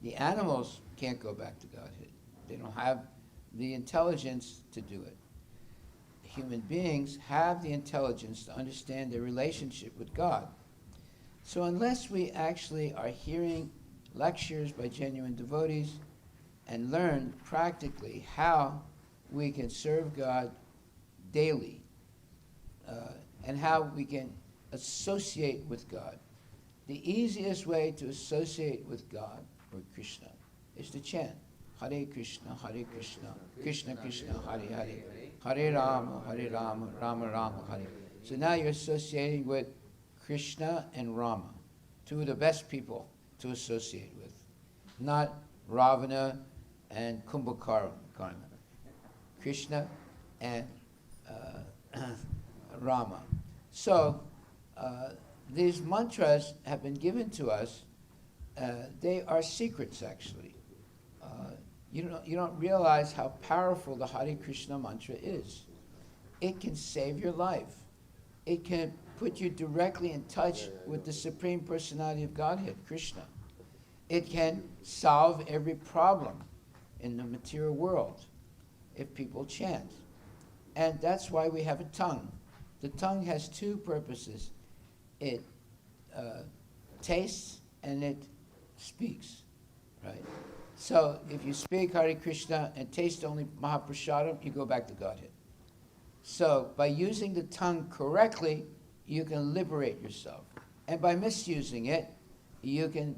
The animals can't go back to Godhead. They don't have the intelligence to do it. Human beings have the intelligence to understand their relationship with God. So unless we actually are hearing lectures by genuine devotees and learn practically how we can serve God daily and how we can associate with God. The easiest way to associate with God or Krishna is to chant Hare Krishna, Krishna Krishna, Hare Hare, Hare Rama, Rama Rama, Hare. So now you're associating with Krishna and Rama, two of the best people to associate with, not Ravana and Kumbhakarna. Krishna and Rama. So these mantras have been given to us. They are secrets, actually. You don't realize how powerful the Hare Krishna mantra is. It can save your life. It can put you directly in touch with the Supreme Personality of Godhead, Krishna. It can solve every problem in the material world if people chant. And that's why we have a tongue. The tongue has two purposes. It tastes and it speaks, right? So if you speak Hare Krishna and taste only Mahaprasadam, you go back to Godhead. So by using the tongue correctly, you can liberate yourself. And by misusing it, you can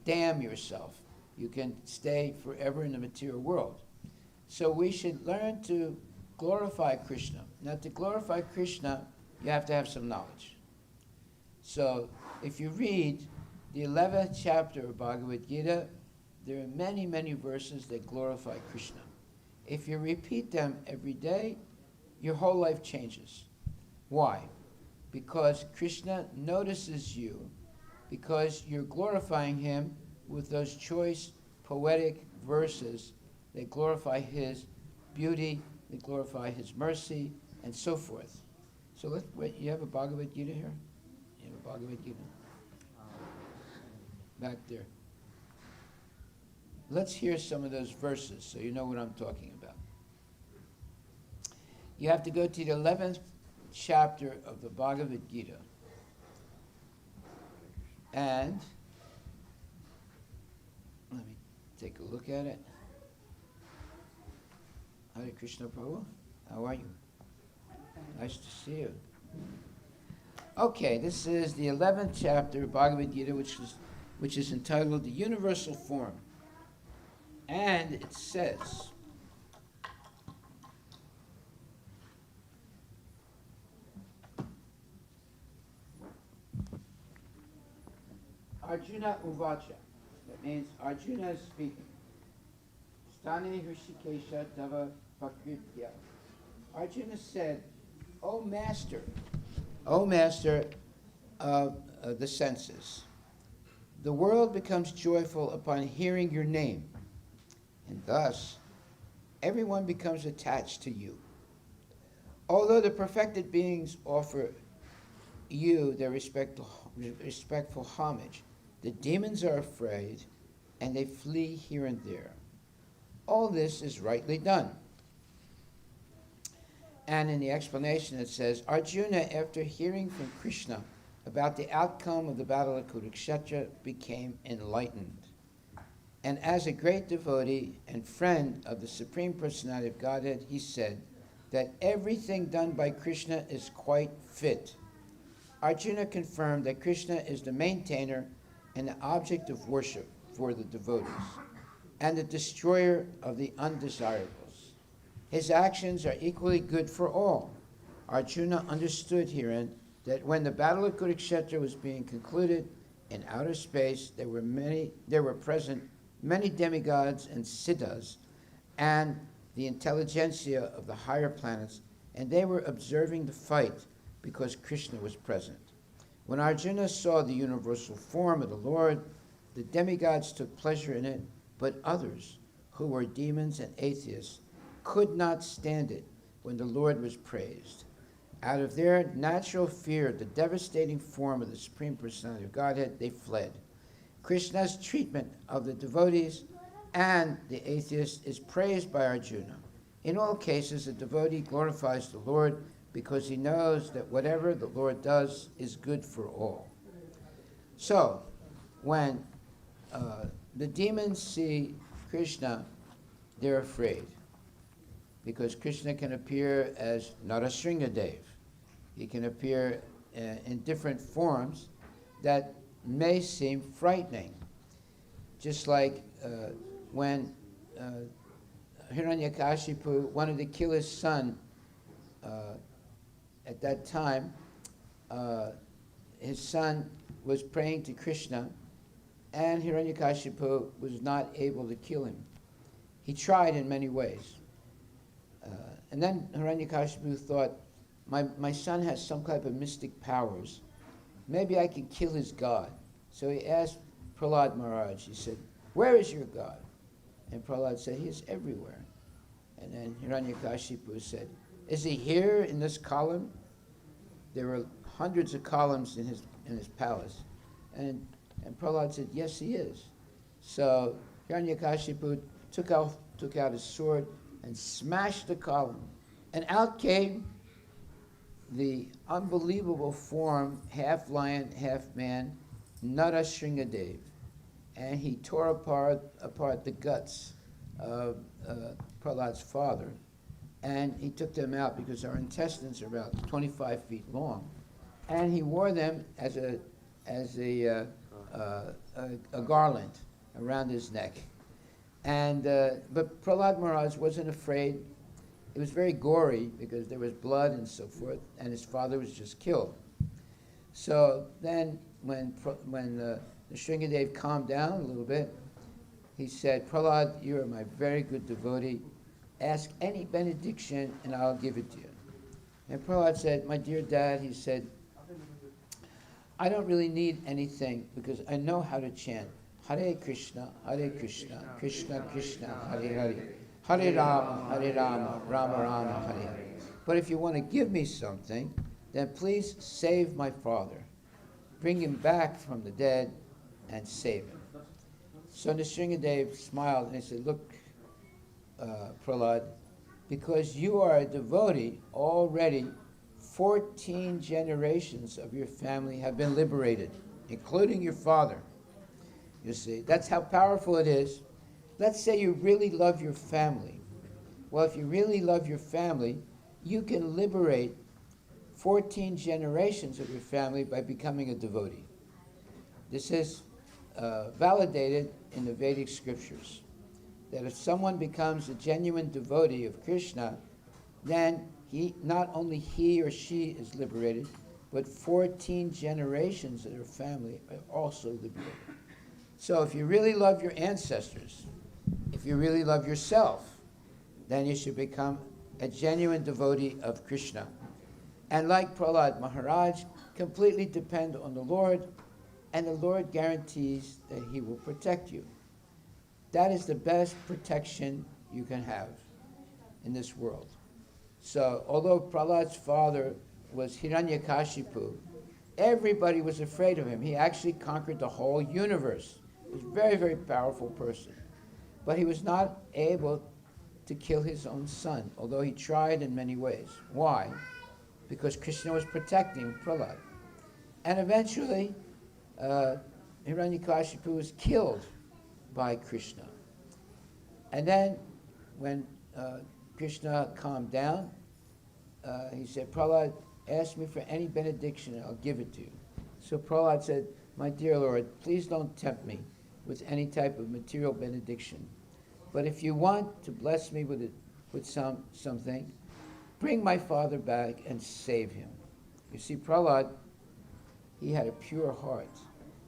damn yourself. You can stay forever in the material world. So we should learn to glorify Krishna. Now, to glorify Krishna, you have to have some knowledge. So if you read the 11th chapter of Bhagavad Gita, there are many, many verses that glorify Krishna. If you repeat them every day, your whole life changes. Why? Because Krishna notices you, because you're glorifying him with those choice poetic verses that glorify his beauty, that glorify his mercy, and so forth. So wait, you have a Bhagavad Gita here? You have a Bhagavad Gita? Back there. Let's hear some of those verses so you know what I'm talking about. You have to go to the 11th chapter of the Bhagavad Gita. And let me take a look at it. Hare Krishna Prabhu, how are you? Nice to see you. Okay, this is the 11th chapter of Bhagavad Gita, which is entitled The Universal Form. And it says, Arjuna Uvacha. That means Arjuna is speaking. Stane Hrishikesha Dava Pakritya. Arjuna said, O Master of the senses, the world becomes joyful upon hearing your name, and thus everyone becomes attached to you. Although the perfected beings offer you their respectful homage, the demons are afraid and they flee here and there. All this is rightly done. And in the explanation it says, Arjuna, after hearing from Krishna about the outcome of the battle at Kurukshetra, became enlightened. And as a great devotee and friend of the Supreme Personality of Godhead, he said that everything done by Krishna is quite fit. Arjuna confirmed that Krishna is the maintainer and the object of worship for the devotees, and the destroyer of the undesirables. His actions are equally good for all. Arjuna understood herein that when the battle of Kurukshetra was being concluded in outer space, there were present many demigods and siddhas and the intelligentsia of the higher planets, and they were observing the fight because Krishna was present. When Arjuna saw the universal form of the Lord, the demigods took pleasure in it, but others, who were demons and atheists, could not stand it when the Lord was praised. Out of their natural fear of the devastating form of the Supreme Personality of Godhead, they fled. Krishna's treatment of the devotees and the atheists is praised by Arjuna. In all cases, a devotee glorifies the Lord because he knows that whatever the Lord does is good for all. So, when the demons see Krishna, they're afraid, because Krishna can appear as Narasringadev. He can appear in different forms that may seem frightening. Just like when Hiranyakashipu wanted to kill his son at that time, his son was praying to Krishna, and Hiranyakashipu was not able to kill him. He tried in many ways. And then Hiranyakashipu thought, my son has some type of mystic powers. Maybe I can kill his God. So he asked Prahlad Maharaj, he said, where is your God? And Prahlad said, he is everywhere. And then Hiranyakashipu said, is he here in this column? There were hundreds of columns in his palace. And Prahlad said, yes, he is. So Hiranyakashipu took out his sword and smashed the column. And out came the unbelievable form, half lion, half man, Narasringadev. And he tore apart the guts of Prahlad's father. And he took them out because our intestines are about 25 feet long. And he wore them as a garland around his neck. And but Prahlad Maharaj wasn't afraid. It was very gory because there was blood and so forth, and his father was just killed. So then, when Nrsingadev calmed down a little bit, he said, "Prahlad, you are my very good devotee. Ask any benediction, and I'll give it to you." And Prahlad said, "My dear dad," he said, "I don't really need anything because I know how to chant Hare Krishna, Krishna Krishna, Hare Hare, Hare Rama, Rama Rama, Hare Hare. But if you want to give me something, then please save my father. Bring him back from the dead and save him." So Nrsingadev smiled and he said, "Look, Prahlad, because you are a devotee, already 14 generations of your family have been liberated, including your father. You see, that's how powerful it is. Let's say you really love your family. Well, if you really love your family, you can liberate 14 generations of your family by becoming a devotee. This is validated in the Vedic scriptures, that if someone becomes a genuine devotee of Krishna, then not only he or she is liberated, but 14 generations of their family are also liberated. So if you really love your ancestors, if you really love yourself, then you should become a genuine devotee of Krishna. And like Prahlad Maharaj, completely depend on the Lord, and the Lord guarantees that he will protect you. That is the best protection you can have in this world. So although Prahlad's father was Hiranyakashipu, everybody was afraid of him. He actually conquered the whole universe. He was a very, very powerful person. But he was not able to kill his own son, although he tried in many ways. Why? Because Krishna was protecting Prahlad. And eventually, Hiranyakashipu was killed by Krishna. And then, when Krishna calmed down, he said, "Prahlad, ask me for any benediction and I'll give it to you." So Prahlad said, "My dear Lord, please don't tempt me with any type of material benediction. But if you want to bless me with something, bring my father back and save him." You see, Prahlad, he had a pure heart.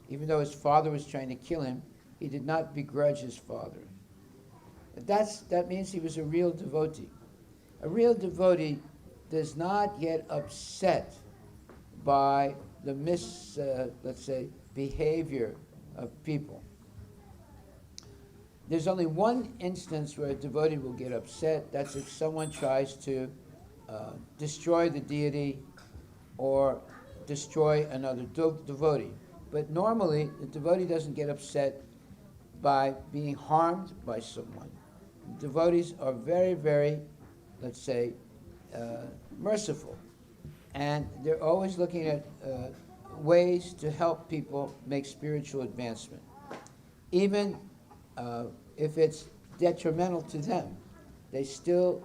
Even though his father was trying to kill him, he did not begrudge his father. That means he was a real devotee. A real devotee does not get upset by the let's say, behavior of people. There's only one instance where a devotee will get upset. That's if someone tries to destroy the deity or destroy another devotee. But normally, the devotee doesn't get upset by being harmed by someone. Devotees are very, very, let's say, merciful. And they're always looking at ways to help people make spiritual advancement. Even if it's detrimental to them, they still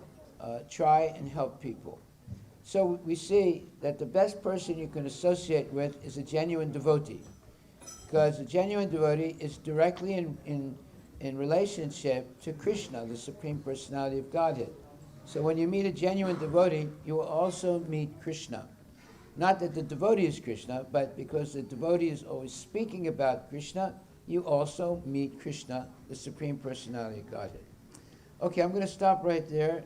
try and help people. So we see that the best person you can associate with is a genuine devotee, because a genuine devotee is directly in relationship to Krishna, the Supreme Personality of Godhead. So when you meet a genuine devotee, you will also meet Krishna. Not that the devotee is Krishna, but because the devotee is always speaking about Krishna, you also meet Krishna, the Supreme Personality of Godhead. Okay, I'm going to stop right there.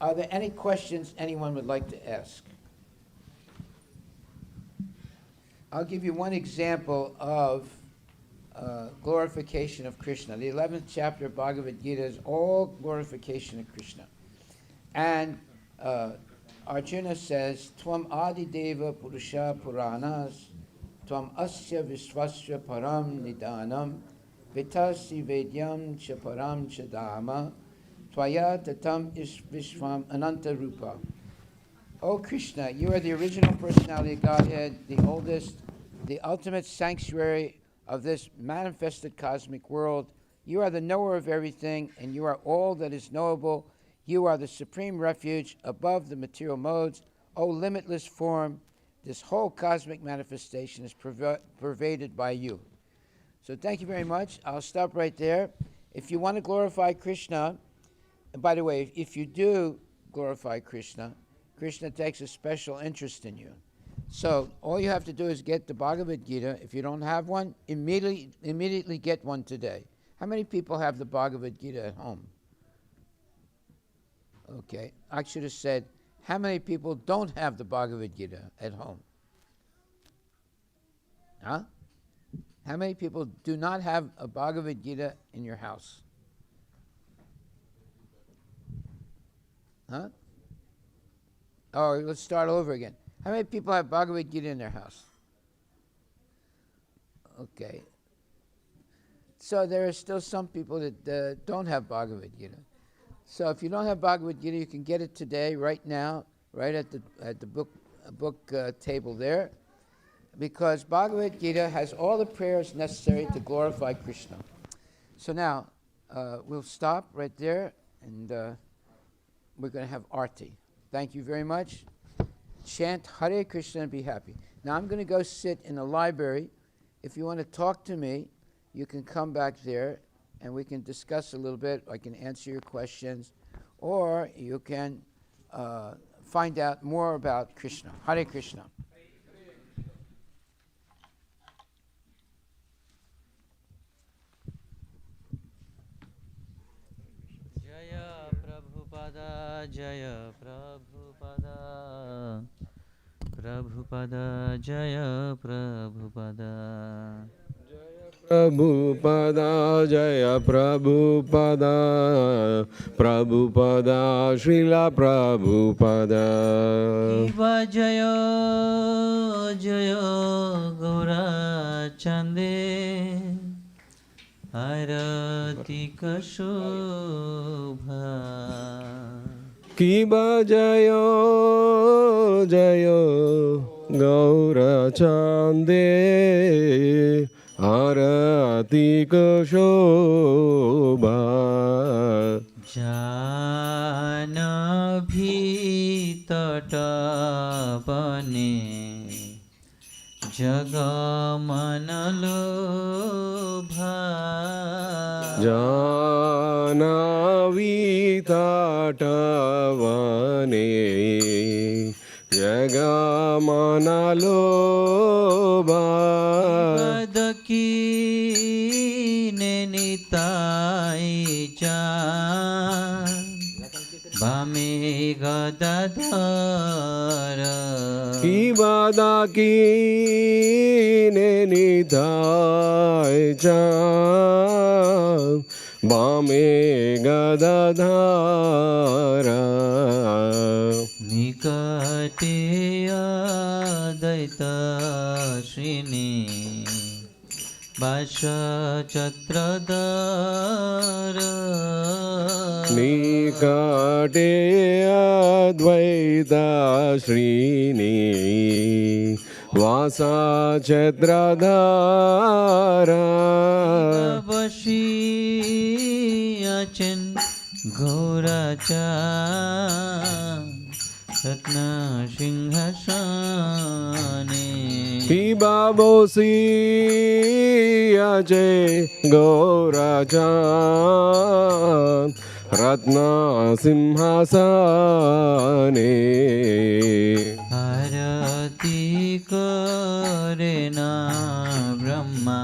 Are there any questions anyone would like to ask? I'll give you one example of glorification of Krishna. The 11th chapter of Bhagavad Gita is all glorification of Krishna. And Arjuna says, "Tvam adideva purusha puranas, tvam asya visvasya param nidanam, vitasi vedyam cha param cha dhamma, tvaya tatam vishvam ananta rupa." O Krishna, you are the original personality of Godhead, the oldest, the ultimate sanctuary of this manifested cosmic world. You are the knower of everything, and you are all that is knowable. You are the supreme refuge above the material modes. O limitless form, this whole cosmic manifestation is pervaded by you. So thank you very much. I'll stop right there. If you want to glorify Krishna, and by the way, if you do glorify Krishna, Krishna takes a special interest in you. So all you have to do is get the Bhagavad Gita. If you don't have one, immediately get one today. How many people have the Bhagavad Gita at home? Okay, I should have said, how many people don't have the Bhagavad Gita at home? Huh? How many people do not have a Bhagavad Gita in your house? Huh? Oh, let's start over again. How many people have Bhagavad Gita in their house? Okay. So there are still some people that don't have Bhagavad Gita. So if you don't have Bhagavad Gita, you can get it today, right now, right at the book table there, because Bhagavad Gita has all the prayers necessary to glorify Krishna. So now we'll stop right there, and we're going to have Arati. Thank you very much. Chant Hare Krishna and be happy. Now I'm going to go sit in the library. If you want to talk to me, you can come back there and we can discuss a little bit. I can answer your questions, or you can find out more about Krishna. Hare Krishna. Jaya Prabhupada, Jaya Prabhupada, Prabhupada, Jaya Prabhupada. Prabhupada, Jaya Prabhupada, Prabhupada, Srila Prabhupada. Shiva Jaya, Jaya Gaura Chande, Arati Kashobha. Kiba Jayo, Jayo Gaura Chande, Arati Kashobha. Janabhi tatapane Jagamanalobha. Janavi tatavane Jagamanalobha. Padaki nenitai cha Bame gadadhara. Kibadaki nenidai cham Bame gadadhara. Nikate adaita shrini Basha Chatradara. Nikate advaita Srini Vasa Chatradhara. Bashi Achen Gauracha Ratna Singhasane. Kibabosi Aje Gauracha Ratna Simhasane. Arati Karena Brahma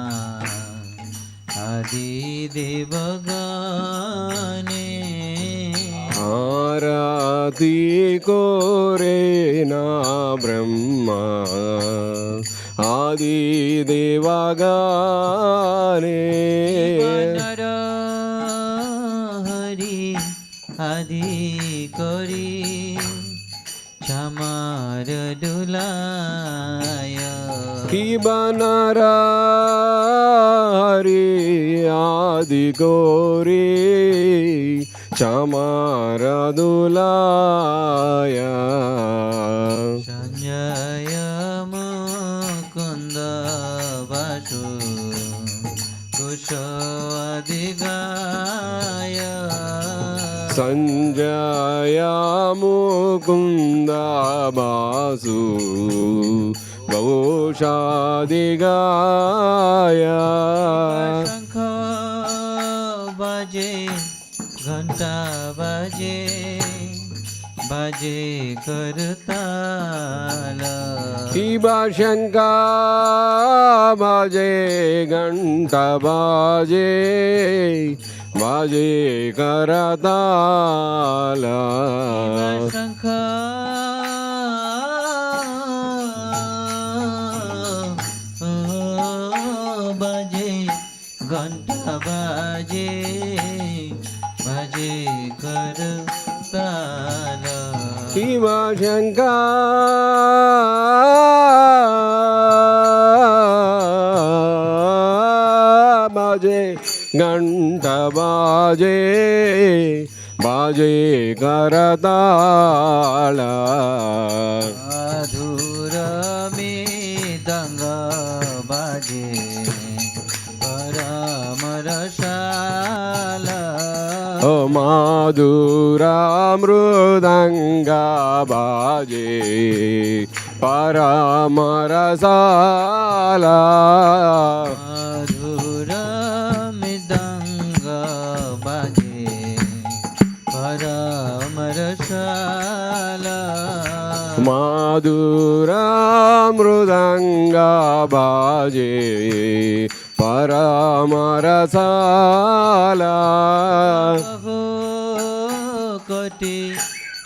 Adi Devagane. Arati Korena Brahma Adi Devagane. Nara Hari Adi Kori Chamar Dulaya. Kibanara Hari Adi Kori Chamara Dulaya. Sanjaya Mukunda Vasu Kusho Adigaya. Sanjaya Mukunda Basu Gaushadiga घंटा बाजे बाजे करताल शिवा शंका बाजे घंटा बाजे बाजे करताल शंख बाजे घंटा बाजे बाजे करताल शिवा शंका बाजे घंटा बाजे बाजे करताल मधुर मृदंग बाजे परमरसाल ओ माधुरा मृदंगा बाजे परमरसाला मधुर मृदंग बाजे परमरसाल माधुरा मृदंगा बाजे परमरसाला हो कोटि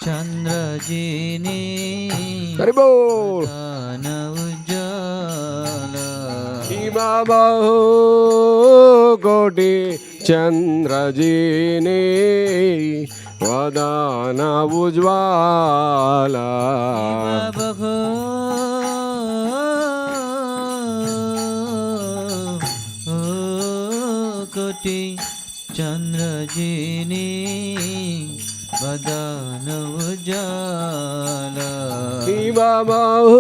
चंद्र जीनी हरि बोल दान उज्ज्वल शिवा बहु कोटि चंद्रजीने वदन उज्ज्वला बहो कोटि चंद्र जीनी वदन उज्ज्वल शिवा बहु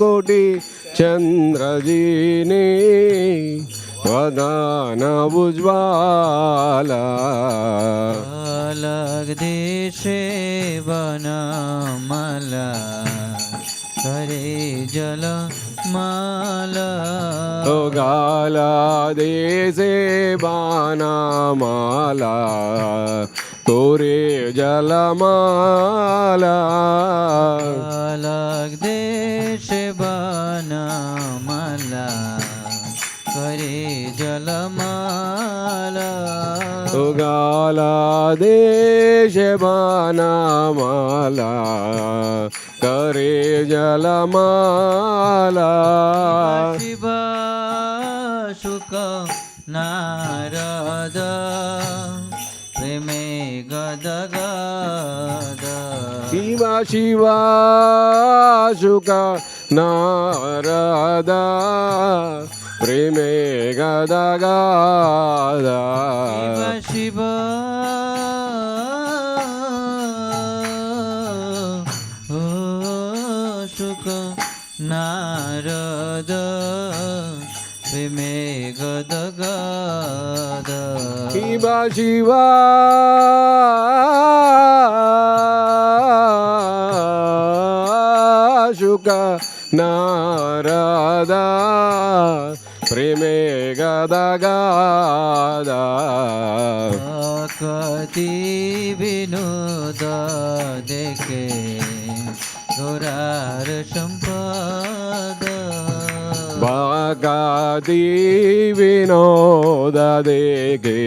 कोटि चंद्रजीने वदन उज्ज्वला अलग देशे वनमाला करे जल माला ओ गाला देशे बानामाला तोरे जलमाला अलग देश वनमाला करे जलमाला ओ गाला देश बानामाला करे जलमाला शिव शुक नारद प्रेमे गदगद शिवा शिवा शुक नारदा प्रेमे गदगदा शिव ओ शुक नारद प्रेमे गदगद शिवा शिवा शुक नारदा प्रेमे गदगदा कति विनोद देखे गौरार संपद भगति विनोद देखे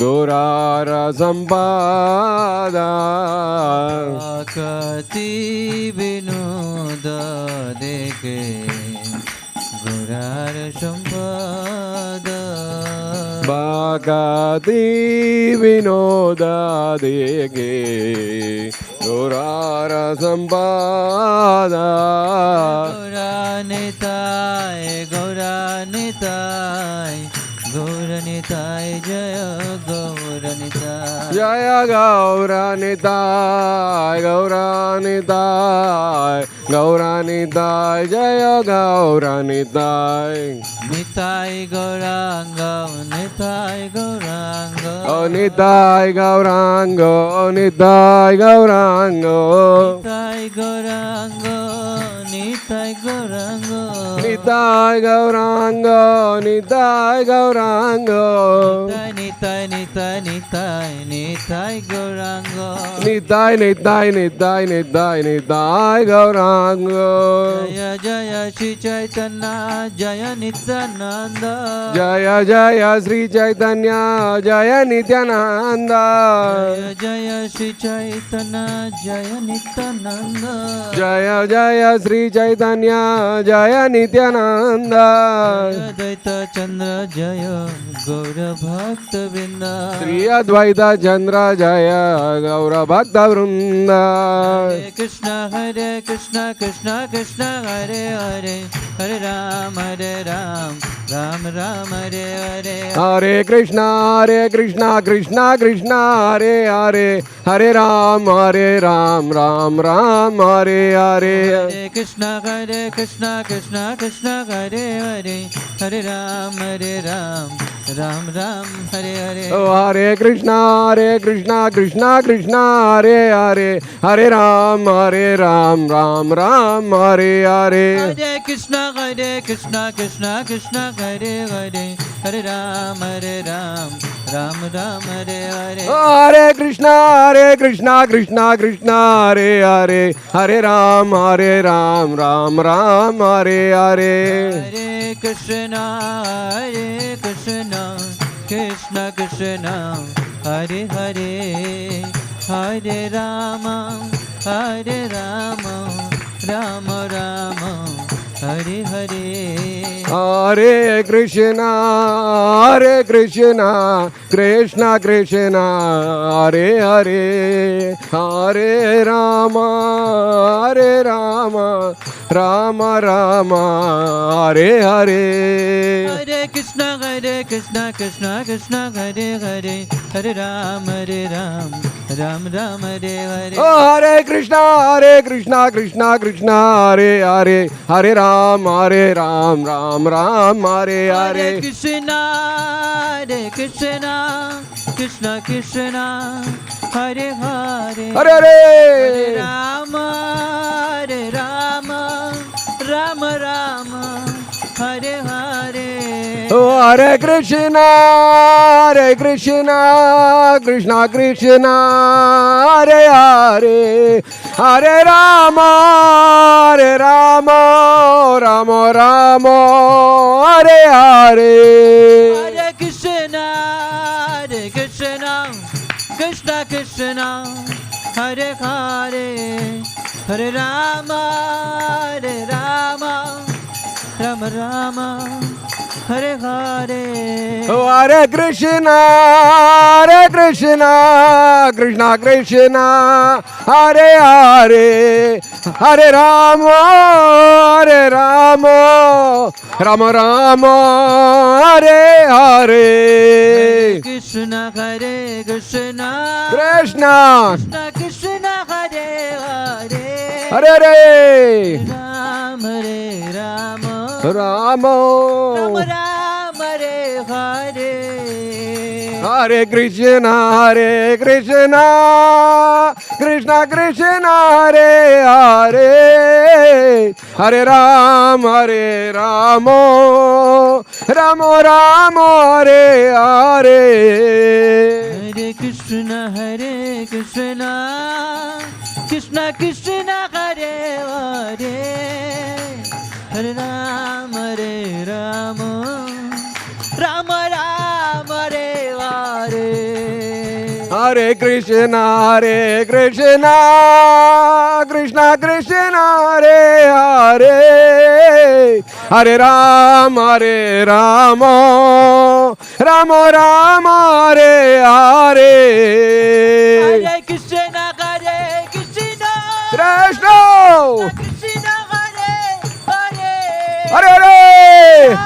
गौरार संपदा कति विनोद देखे गौरार संपद भगति विनोद देखे गौरार संपदा गौरानिताय गौरानिताय गौरनिताय जय गौरनिताय जय गौरानिताय गौरानिताय गौरानिताय जय गौरानिताय निताय गौरांग निताय गौरांग ओ निताय गौरांग ओ Nitai Gaurang Nitai Gaurang Nitai Gaurang Nitai Gauranga, Nitai Gauranga. Nitai, Nitai, Nitai, Nitai Gauranga. Nitai, Nitai, Nitai, Nitai, Nitai Gauranga. Jaya Jaya Shri Chaitanya, Jaya Nityananda. Jaya Jaya Sri Chaitanya, Jaya Nityananda. Jaya Jaya Shri Chaitanya, Jaya Nityananda. Jaya Jaya Sri Chaitanya, Jaya Nityananda. Jaya Advaita Chandra, Jaya Gaura Bhakta Vrinda. Sri Advaita Chandra, Jaya Gaura Bhakta Vrinda. Hare Krishna, Krishna Krishna, Hare Hare, Hare Ram, Ram Ram, Hare Hare. Hare Krishna, Krishna Krishna, Hare Hare, Hare Ram, Ram Ram, Hare Hare. Hare Krishna, Krishna Krishna, Hare Hare, Hare Ram, Ram Ram, Hare Hare. Oh, Hare Krishna, Krishna Krishna, Hare Hare, Hare Ram, Ram Ram, Hare Hare. Hare Krishna, Krishna Krishna, Hare Hare, Hare Ram, Ram Ram, Hare Hare. Oh, Hare Krishna, Krishna Krishna, Hare Hare, Hare Ram, Ram Ram, Hare Hare. Hare Krishna, Krishna Krishna, Hare Hare, Hare Rama, Rama Rama, Hare Hare. Hare Krishna, Krishna Krishna, Hare Hare, Hare Rama, Rama Rama, Hare Hare. Hare Krishna, Krishna Hare Hare, Hare Ram, Ram Ram, Hare Hare. Oh, Hare Krishna, Krishna, Hare Hare, Hare Ram, Ram Hare Hare. Hare Krishna, Krishna Krishna, Hare Hare, Hare Hare Hare. Rama, Rama Rama, Hare Hare. Oh, Hare Krishna, Krishna Krishna, Hare Hare, Hare Rama, Rama Rama, Hare Hare. Hare Krishna, Krishna Krishna, Hare Hare, Hare Rama, Rama Rama, Hare Hare. Oh, Hare Krishna, Krishna Krishna, Hare Hare, Hare Rama, Rama Rama, Hare Hare. Krishna, Hare Krishna, Krishna, Krishna Krishna, Hare Hare, Hare Hare, Ram, Hare Rama, Rama, Rama Rama, Hare Hare. Hare Krishna, Krishna Krishna, Hare Hare, Hare Rama, Rama Rama, Hare Hare. Hare Krishna, Krishna Krishna, Hare Hare, Hare Rama, Rama Rama, Hare Hare. Hare Krishna, Krishna Krishna, Hare Hare, Hare Rama, Rama Rama, Hare Hare. Hare Krishna, Krishna Krishna, Krishna, Hare Hare, Hare Hare.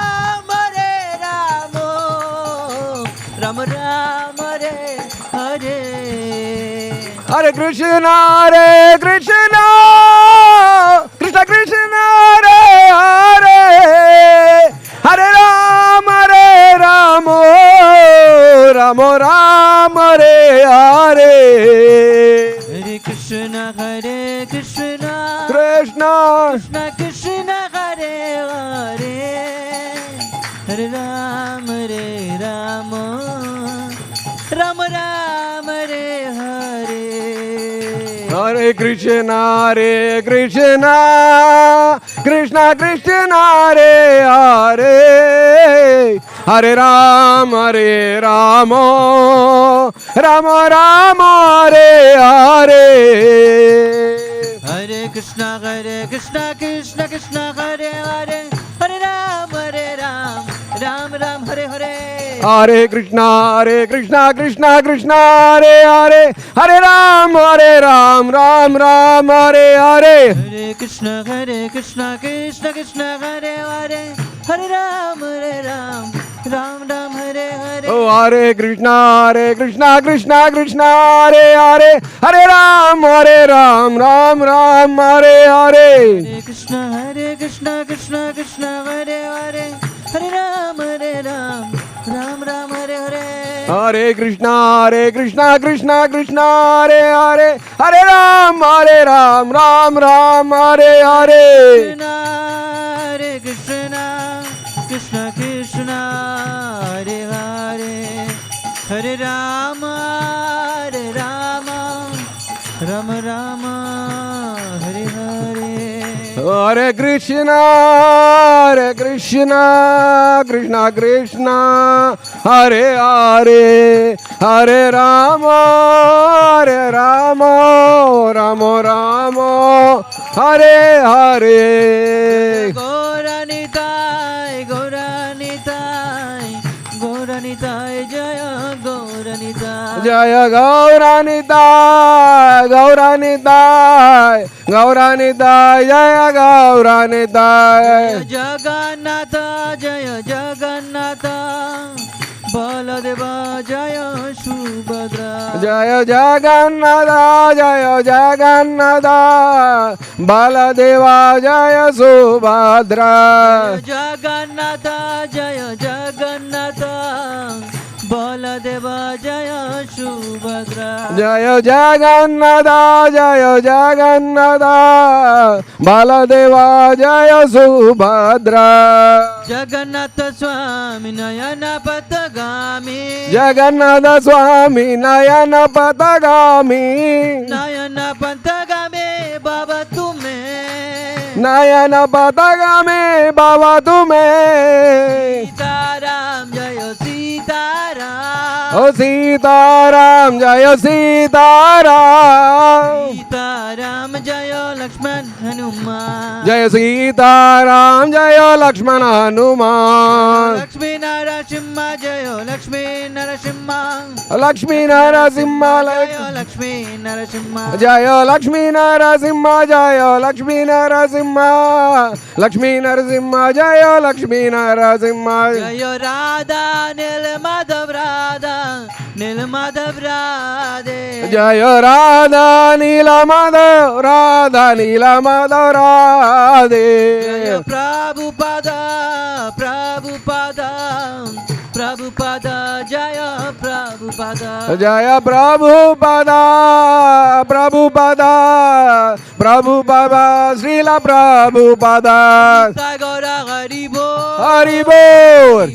Rama Rama, Hare Hare. Hare Krishna, Krishna Krishna, Hare Hare, Hare Rama, Rama Rama, Hare Hare. Hare Krishna, Krishna Krishna, Krishna, Hare Hare, Ram Hare Hare. Hare Krishna, Krishna Krishna, Hare Hare, Hare Rama, Rama Rama, Hare Hare. Hare Krishna, Krishna Krishna, Hare Hare, Hare Ram, Ram Ram, Hare Hare. Hare Krishna, Krishna Krishna, Hare Hare, Hare Ram, Ram Ram, Hare Hare. Hare Krishna, Krishna Krishna, Hare Hare, Hare Ram, Ram Ram, Hare Hare. Oh, Hare Krishna, Krishna Krishna, Hare Hare, Hare Ram, Ram Ram, Hare Hare. Hare Krishna, Krishna Krishna, Hare Hare, Hare Ram, Ram Ram, Hare Hare. Hare Krishna, Krishna Krishna, Hare Hare, Hare Ram, Ram Ram, Hare Hare. Hare Krishna, Krishna Krishna, Hare Hare, Hare Rama, Rama Rama, Hare Hare. Hare Krishna, Krishna Krishna, Hare Hare, Hare Rama, Rama Rama, Hare Hare. Gauranitai, Gauranitai, Gauranitai, Jaya Gauranitai. Jaya Gauranitai, Gauranitai, Gauranitai, Jaya Gauranitai. Jagannatha, Jaya Jagannatha, Baladeva, Jaya Subhadra. Jaya Jagannatha, Jaya Jagannatha, Baladeva, Jaya Subhadra. Jagannatha, Jaya Jagannatha, Baladeva, Jaya Subhadra. Jaya Jagannatha, Jaya Jagannatha, Baladeva, Jaya Subhadra. Jagannatha Swami Nayana Patagami, Jagannatha Swami Nayana Patagami, Nayana Patagami, Baba Tume, Nayana Patagami, Baba Tume. Sitaram, Jaya Sitaram, O Sitaram, Jaya Sitaram, Sitaram, Jaya Lakshman Hanuman, Jaya Sitaram, Jaya Lakshmana Hanuman, Lakshmi Narasimha, Jaya Lakshmi Narasimha, Lakshmi Narasimha, Jaya Lakshmi Narasimha, Jaya Lakshmi Narasimha, Jaya Lakshmi Narasimha, Lakshmi Narasimha, Jaya Lakshmi Narasimha. Jaya Radha Nilmadhav Radha Nilmadhav Radhe, Jaya Radha Nila Madhav, Radha Nila Madhav Radhe. Jaya Prabhupada Prabhupada Prabhupada, Jaya Prabhupada, Jaya Prabhupada, Prabhupada, Prabhupada, Srila Prabhupada. Nitai Gaura Haribo, Haribol,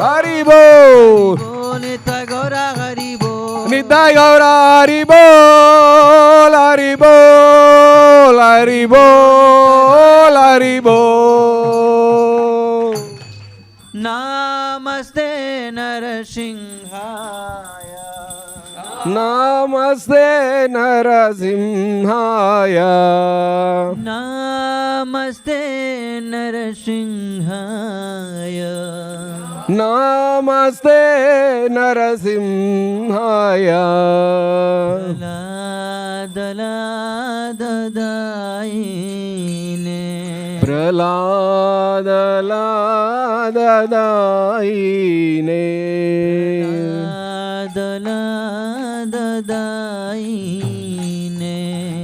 Haribol, Nitai Gaura Haribo, Nitai Gaura Haribol, Haribol, Haribol, Haribol. Namaste Narasimhaya, Namaste Narasimhaya, Namaste Narasimhaya, Namaste Narasimhaya. Dala Dadaine, Pralada Ladadaine, Dala Dadaine,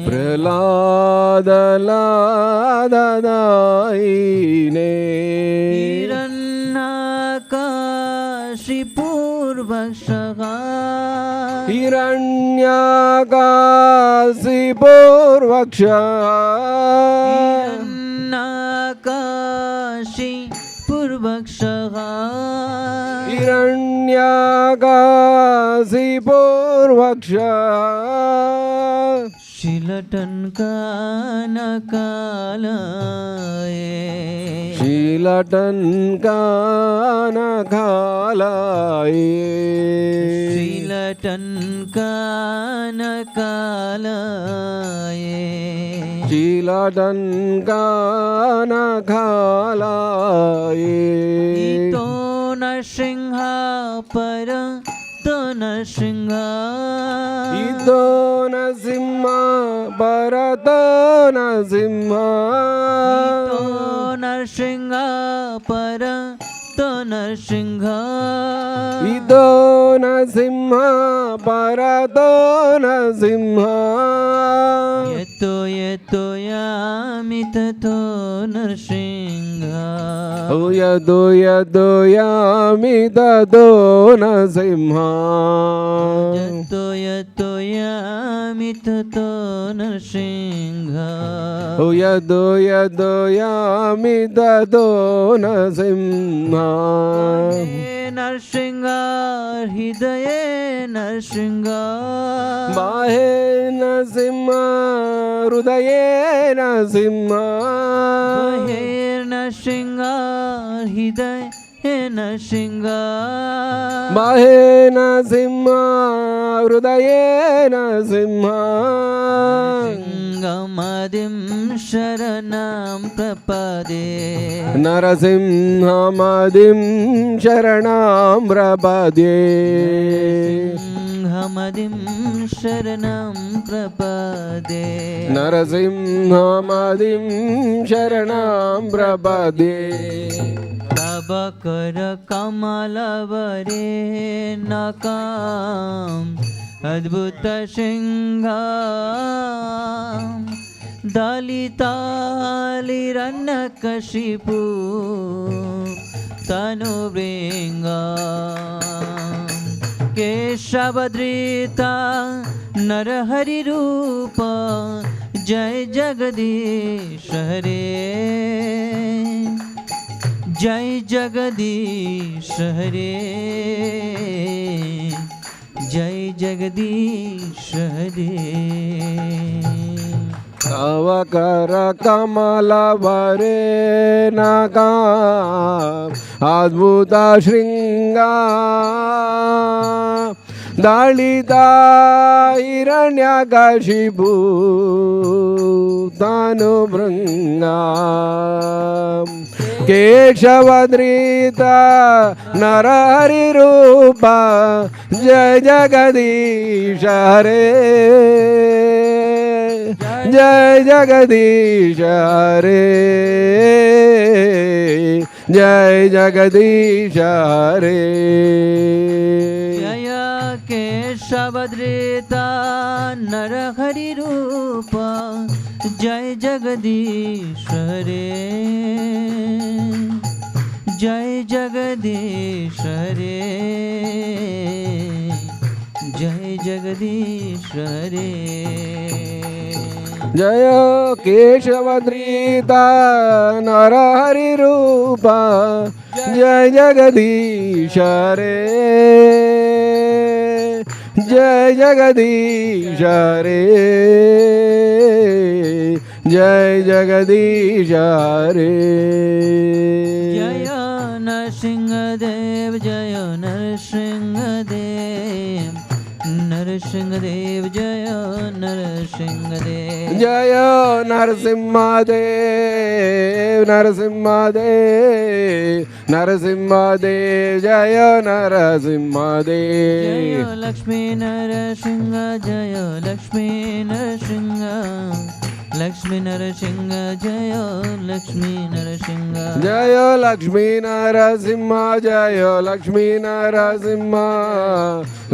Pralada Ladadaine, Hiranyakashipur Vakshaga, Hiranyakasipur Vaksha, Hiranyakashipur Vakshaga, Hiranyakasipur हिरण्यकाशिपूर्वक्षा शीलटन कानकालये शीलटन कानकालये शीलटन कानकालये शीलटन कानकालये तो नरसिंह पर तो नरसिंह इतो नरसिंह भरत नरसिंह तो नरसिंह पर तो नरसिंह इतो नरसिंह भरत नरसिंह यतो यामित तो नरसिंह यदो यदो यामित दो नरसिंह यतो यामित तो नरसिंह यदो यदो यामित दो नरसिंह नरसिंह हृदय नरसिंह बाहे नरसिंह हृदय नरसिंह हे नरसिंह हृदय नरसिंह बाहे नरसिंह हृदय नरसिंह सिंहमदिं शरणं प्रपदे नरसिंहमदिं शरणं प्रपद्ये सिंहमदिं शरणं प्रपदे नरसिंहमदिं शरणं प्रपद्ये तव कर कमलवरे नकाम अद्भुत सिंह दलितालिरण्यकशिपु तनुभृङ्ग केशवधृता नरहरिरूप जय जगदीश हरे जय जगदीश हरे जय जगदीश हरे तव कर कमल वरे नकाम अद्भुत शृंग दलिता हिरण्यकशिपु तनुभृङ्ग केशवधृता नरहरिरूप जय जगदीश हरे जय जगदीश हरे जय जगदीश हरे जय केशवधृता नरहरिरूप जय जगदीश हरे जय जगदीश हरे जय जगदीश हरे जय केशवधृता नरहरिरूप जय जगदीश हरे जय जगदीश हरे जय जगदीश हरे जय नरसिंहदेव जय नरसिंहदेव नरसिंहदेव जय नरसिंहदेव जय नरसिंहदेव नरसिंहदेव नरसिंहदेव जय नरसिंहदेव जय लक्ष्मी नरसिंह जय लक्ष्मी नरसिंह लक्ष्मी नरसिंह जय लक्ष्मी नरसिंह जय लक्ष्मी नरसिंह जय लक्ष्मी नरसिंह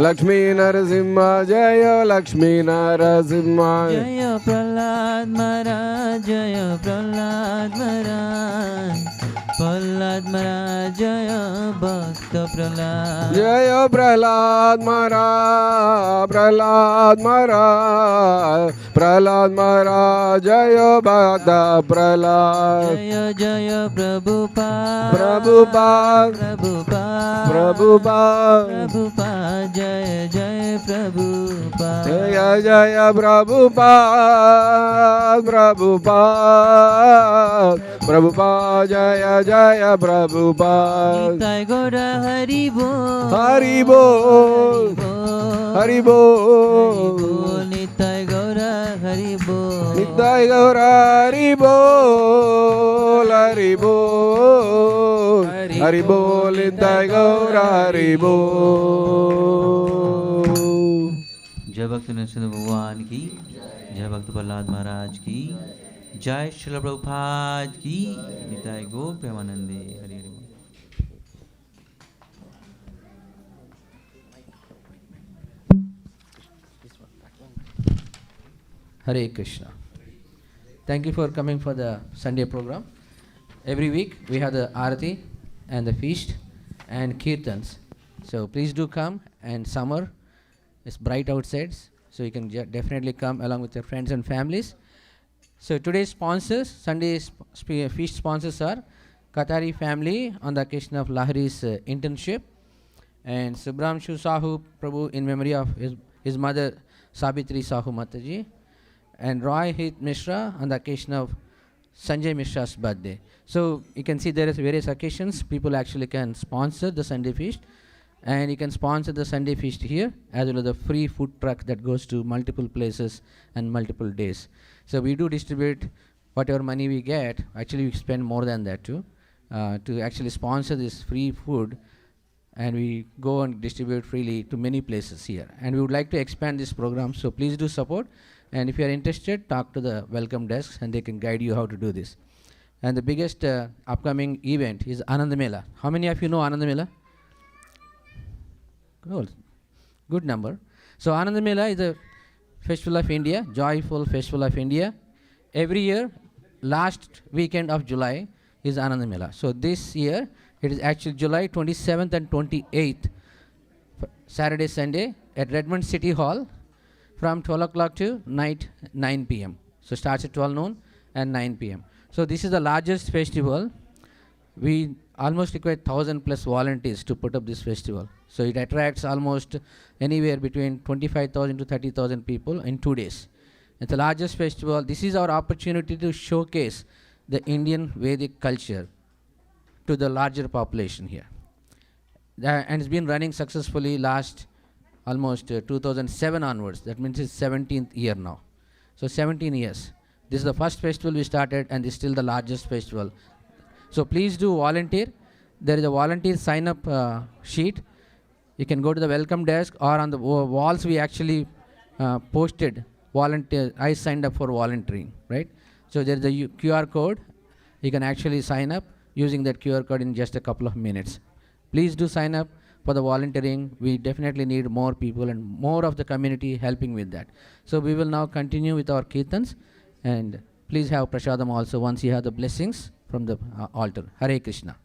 लक्ष्मी नरसिंह जय लक्ष्मी नरसिंह जय प्रहलाद महाराज जय प्रहलाद महाराज Prahlad Prahlad Maharaj, Jaya Bhakta Prahlad. Jaya Prahlad Maharaj, Prahlad Maharaj, Prahlad Maharaj, Jaya Bhakta Prahlad. Jaya Jaya Prabhupada, Prabhupada, Prabhupada, Prabhupada, Prabhupada, Jaya Jaya Prabhupada. Jaya Jaya Prabhupada, Prabhupada, Prabhupada, Jaya Jaya Prabhupada. Nitai Gaura Hari Bol, Hari Bol, Hari Bol, Nitai Gaura Hari Bol. Nitai Gaura Hari Bol, Hari Bol, Hari Bol, Nitai Gaura Hari Bol. जय भक्त नरसिंह भगवान की, जय भक्त प्रहलाद महाराज की, जय श्रील प्रभुपाद की, निताय गो प्रेमानंदे। हरि हरि बोल। Hare Krishna. Thank you for coming for the Sunday program. Every week we have the Arati and the feast and Kirtans. So please do come, and summer is bright outside, so you can definitely come along with your friends and families. So today's sponsors, Sunday's feast sponsors are Katari family on the occasion of Lahari's internship, and Subramshu Sahu Prabhu in memory of his mother Sabitri Sahu Mataji, and Roy Hit Mishra on the occasion of Sanjay Mishra's birthday. So you can see there is various occasions people actually can sponsor the Sunday feast, and you can sponsor the Sunday feast here as well as the free food truck that goes to multiple places and multiple days. So we do distribute whatever money we get. Actually we spend more than that too, to actually sponsor this free food, and we go and distribute freely to many places here. And we would like to expand this program, so please do support. And if you are interested, talk to the welcome desks and they can guide you how to do this. And the biggest upcoming event is Anand Mela. How many of you know Anand Mela? Good number. So Anand Mela is a festival of India, joyful festival of India. Every year, last weekend of July is Anand Mela. So this year, it is actually July 27th and 28th, Saturday, Sunday, at Redmond City Hall, from 12 o'clock to night 9 p.m. So starts at 12 noon and 9 p.m. So this is the largest festival. We almost require 1,000 plus volunteers to put up this festival. So it attracts almost anywhere between 25,000 to 30,000 people in 2 days. It's the largest festival. This is our opportunity to showcase the Indian Vedic culture to the larger population here. And it's been running successfully last almost 2007 onwards. That means it's 17th year now. So 17 years. This is the first festival we started, and this is still the largest festival. So please do volunteer. There is a volunteer sign up sheet. You can go to the welcome desk, or on the walls we actually posted volunteer. I signed up for volunteering, right? So there is a QR code. You can actually sign up using that QR code in just a couple of minutes. Please do sign up for the volunteering. We definitely need more people and more of the community helping with that. So we will now continue with our Kirtans, and please have Prashadam also once you have the blessings from the altar. Hare Krishna.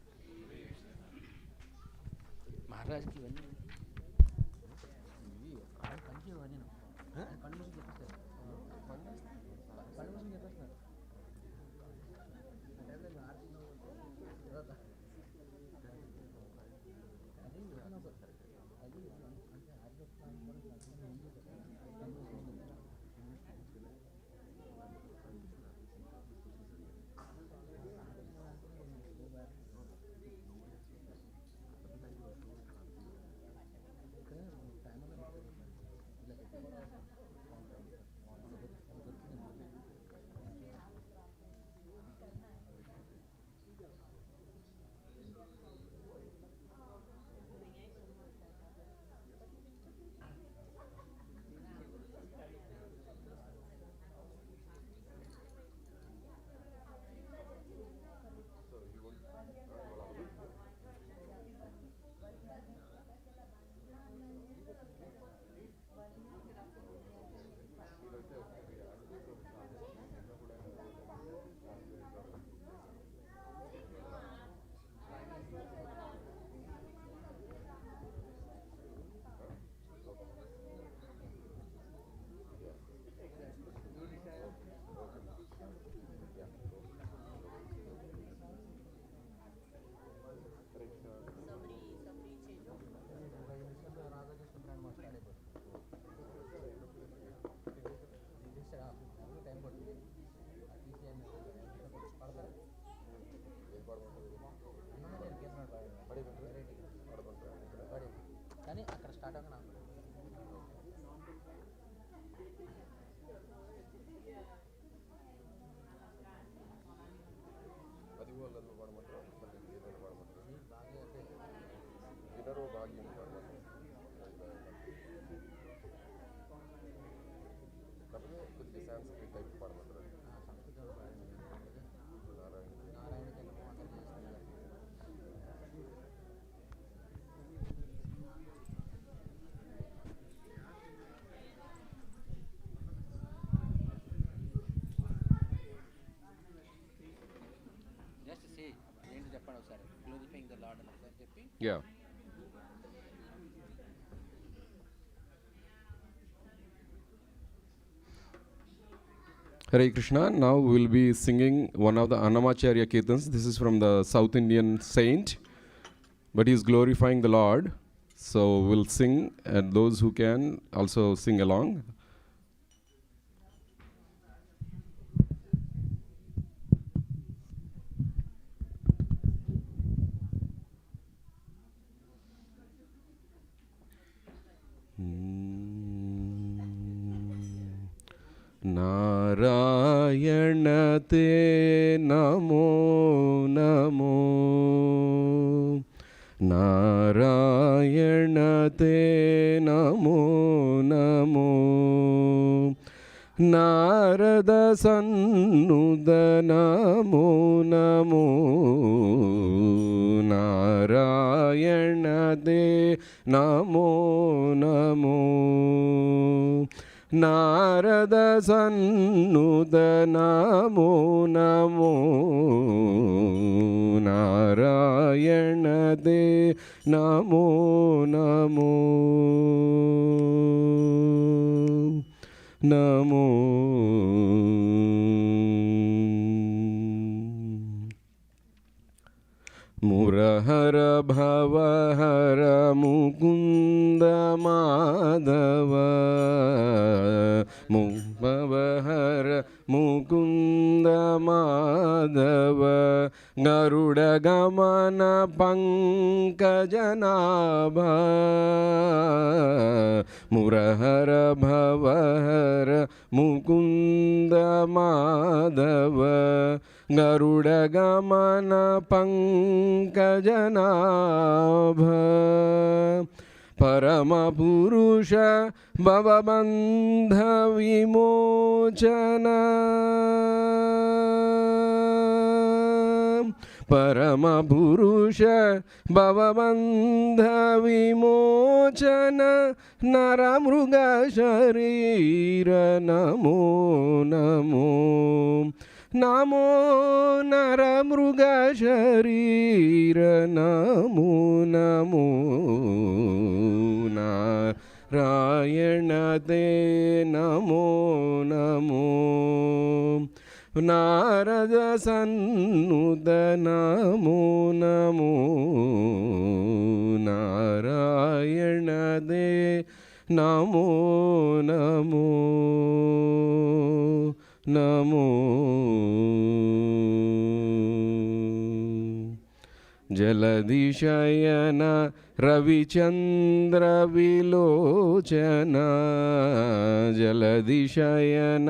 Yeah. Hare Krishna. Now we'll be singing one of the Annamacharya Kirtans. This is from the South Indian saint, but he's glorifying the Lord. So we'll sing, and those who can also sing along. Narayan ते नमो नमो नारायण ते नमो नमो नारद सन्नुद नमो नमो नारायण ते नमो नमो नारद सन्नुद नमो नमो नारायण दे नमो नमो नमो मुरहर भवहर मुकुंद माधव भवहर मुकुंद माधव गरुड़ गमन पंकजनाभ मुरहर भवहर मुकुंद माधव गरुड़ गमन पंकजनाभ परम पुरुष भवबंध विमोचन परम पुरुष भवबंध विमोचन नर मृग शरीर नमो नमो नमो नर मृग शरीर नमो नमो नारायण ते नमो नमो नारद सन्नुद नमो नमो नारायण दे नमो नमो नमो जलधिशयन रविचंद्र विलोचन जलधिशयन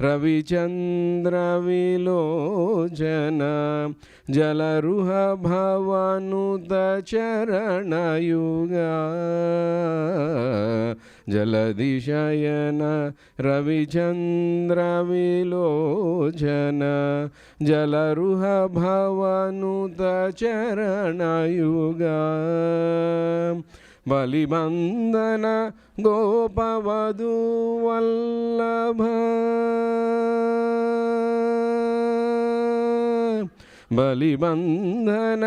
रविचंद्र विलोचन जलरुह भवनुत चरणयुगा जलधिशयन रविचंद्र विलोचन जलरुह भवनुत चरणयुगा बलिबंधन गोपवधू वल्लभ बलिबंधन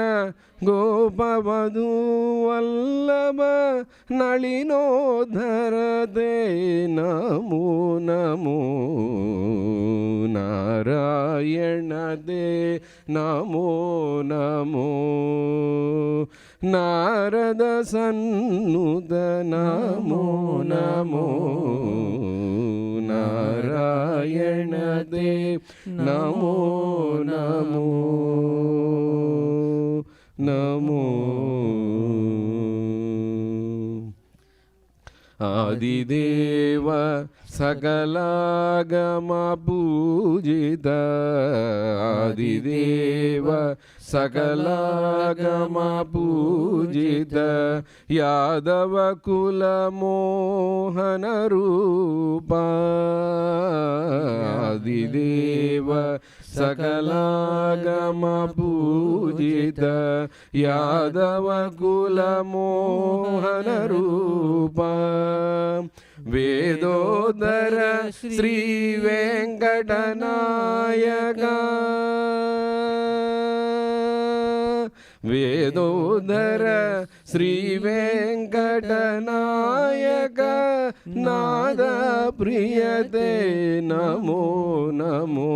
गोपवधू वल्लभ नलिनोधर दे नमो नमो नारायण दे नमो नमो नारद सन्नुद नमो नमो नारायण दे नमो नमो नमो ఆదిదేవ సకలాగమ పూజిత ఆదిదేవ సకలాగమ పూజిత యాదవ కుల మోహన రూప ఆదిదేవ సకలాగమ పూజిత యాదవ కుల మోహన రూప వేదోదర శ్రీ వెంకటనాయక వేదోదర శ్రీ వెంకటనాయక నాద ప్రియతే నమో నమో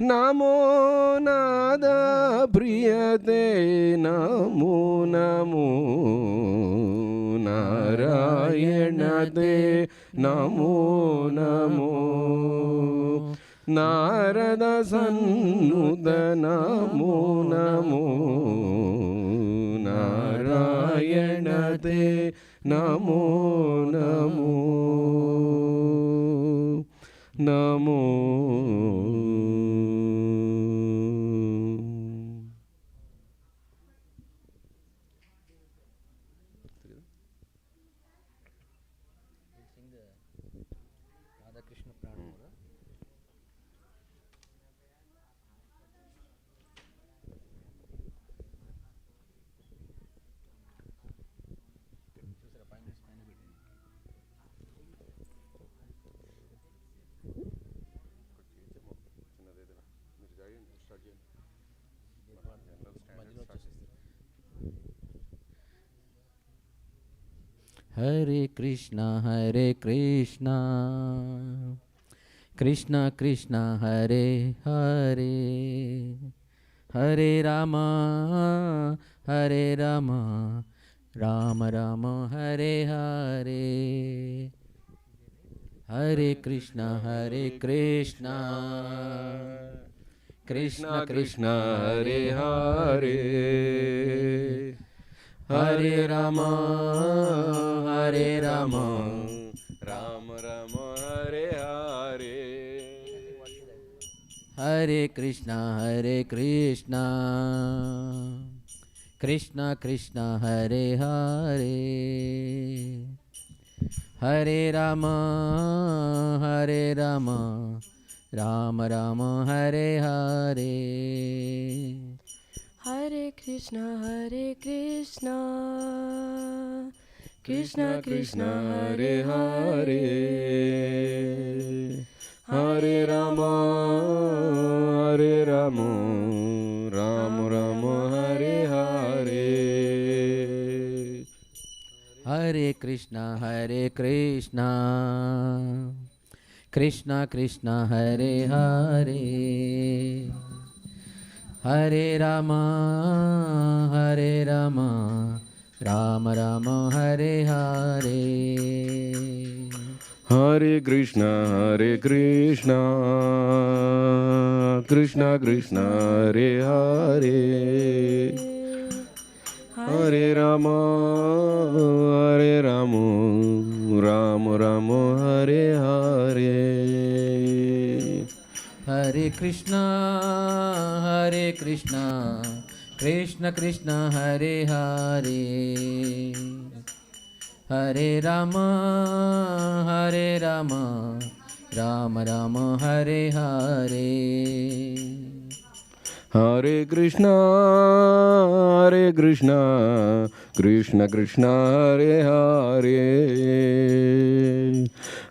నమో నాద ప్రియతే నమో నమో నారాయణ తే నమో నమో నారద సన్నుత నమో నమో నారాయణ తే నమో నమో నమో Hare Krishna, Krishna Krishna, Hare Hare, Hare Rama, Rama Rama, Hare Hare. Hare Krishna, Krishna Krishna Hare Hare, Hare Rama, Rama Rama, Hare Hare. Hare Krishna, Krishna Krishna, Hare Hare, Hare Rama, Rama Rama, Hare Hare. Hare Krishna, Krishna Krishna, Hare Hare, Hare Rama, Rama Rama, Hare Hare. Hare Krishna, Krishna Krishna, Hare Hare, Hare Rama, Rama Rama, Hare Hare. Hare Krishna, Krishna Krishna, Hare Hare, Hare Rama, Rama Rama, Hare Hare. Hare Krishna, Krishna Krishna, Hare Hare, Hare Rama, Rama Rama, Hare Hare. Hare Krishna, Krishna Krishna, Hare Hare,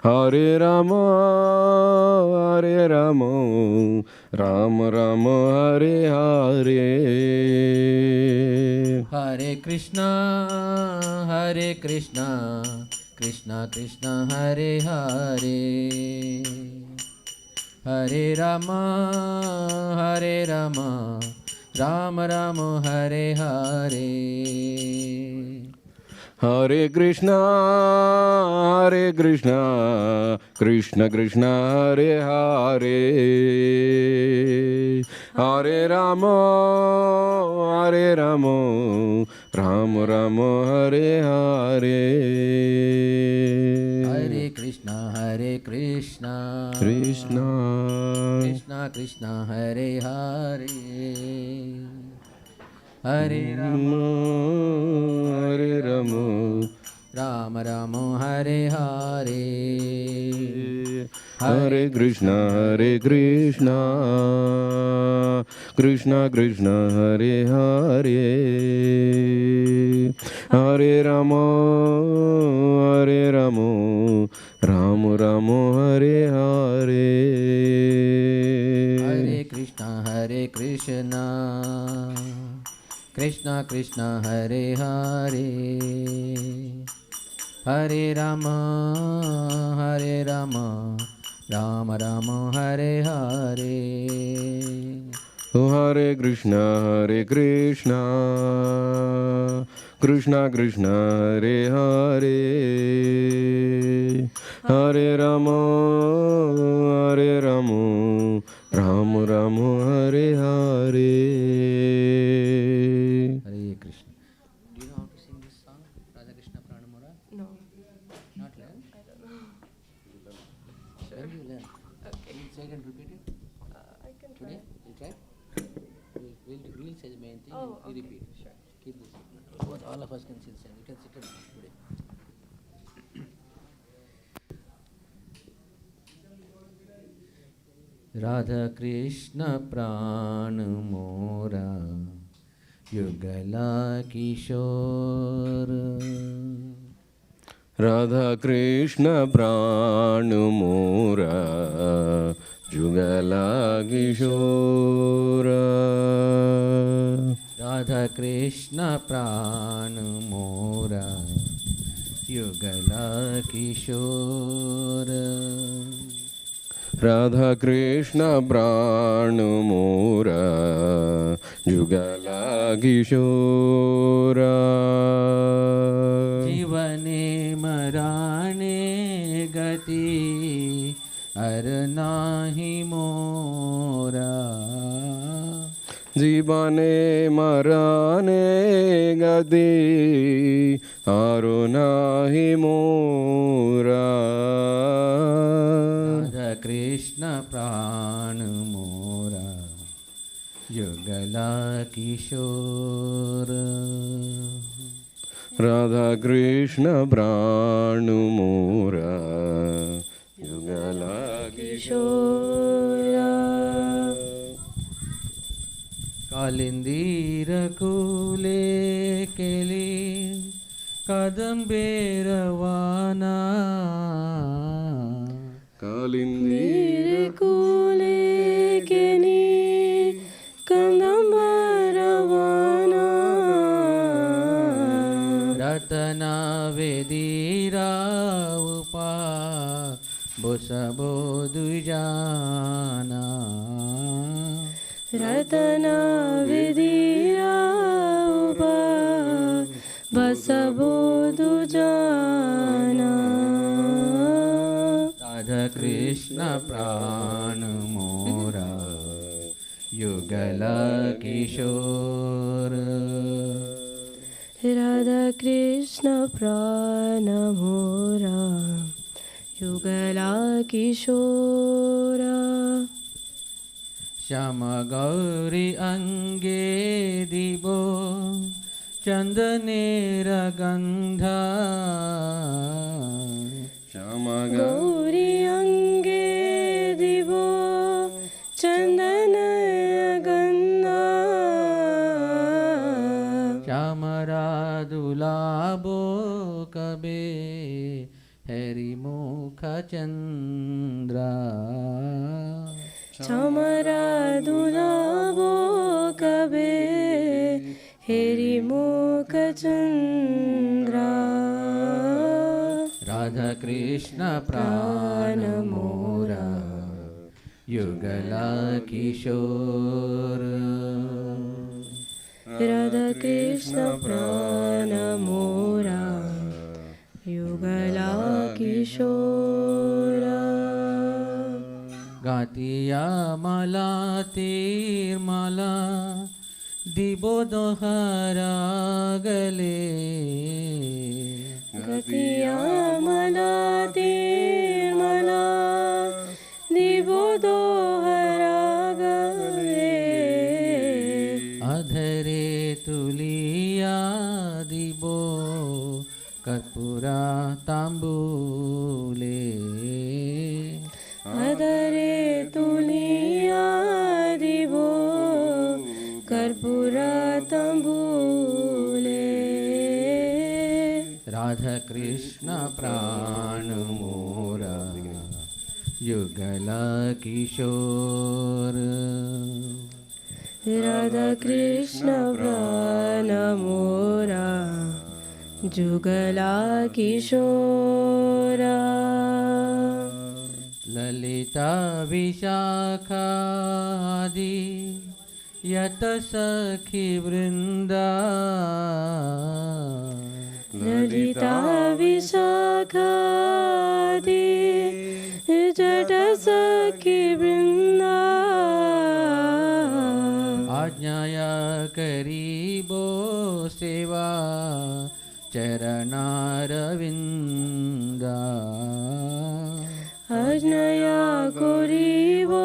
Hare Rama, Rama Rama, Hare Hare. Hare Krishna, Krishna Krishna, Hare Hare, Hare Rama, Rama Rama, Hare Hare. Hare Krishna, Krishna Krishna, Hare Hare, Hare Rama, Rama Rama, Hare Hare. Krishna Krishna Krishna Hare Hare Hare Rama Hare Rama Rama Rama Hare Hare Hare Krishna Krishna Krishna Hare Hare Hare Rama Rama Rama Hare Hare Hare Krishna Krishna Krishna Hare Hare Hare Rama Rama Rama Hare Hare Hare Krishna Krishna Krishna Hare Hare Hare Rama Rama Rama Hare Hare Hare Krishna. Do you know how to sing this song, Radha Krishna Pranamura? No. Not learn? I don't know. When do you learn? Okay. Will you say it and repeat it? I can try. Today? You'll try? We'll say the main thing, Oh, you okay. repeat. Sure. Keep this. What all of us can see the same. You can sit it today. Radha Krishna Pran Mora Yugala Kishore Radha Krishna Pranu Mora Jugala Kishora Radha Krishna Pran Mora Yugala Kishore Radha Krishna Pranu Mora Jugala Kishora Jivane marane gati arnahi mora Jibane marane gadi arunahi mora Radha Krishna Pran Mora Yugala Kishore Radha Krishna Pranu Mora Yugala Kishora Kalindira Kule Keli Kadambe Ravana Kalindira Kule Keni Kangambaravana Ratana Vedira Upa Bosabo Dujana Ratana Vidira Upa Basabodhu Jana Radha Krishna Pran Mora Yugala Kishore Radha Krishna Pranamora Yugala Kishora Shama Gauri Ange Dibo Chandanera Gandha Shama Gauri Ange Divo Chandana Gandha Shamaradulabo Kabe Hari Mukha Chandra Chamaradulabo Kabe Heri Mukha Chandra Radha Krishna Pranamora Yugala Kishore Radha Krishna Pranamora Yugala Kishora Gatiya Mala Tirmala Dibo Dohara Gale Gatiya Mala Tirmala तांबूले अदरे Tulia दिवो कर्पूर तंबूले राधा कृष्ण प्राण मोरा युगल किशोर राधा कृष्ण प्राण मोरा जुगला किशोरा ललिता विशाखादि यत सखी वृंदा ललिता विशाखादि जट सखी वृंदा आज्ञाया करीबो सेवा चरणारविंदा अज्ञया कोरीवो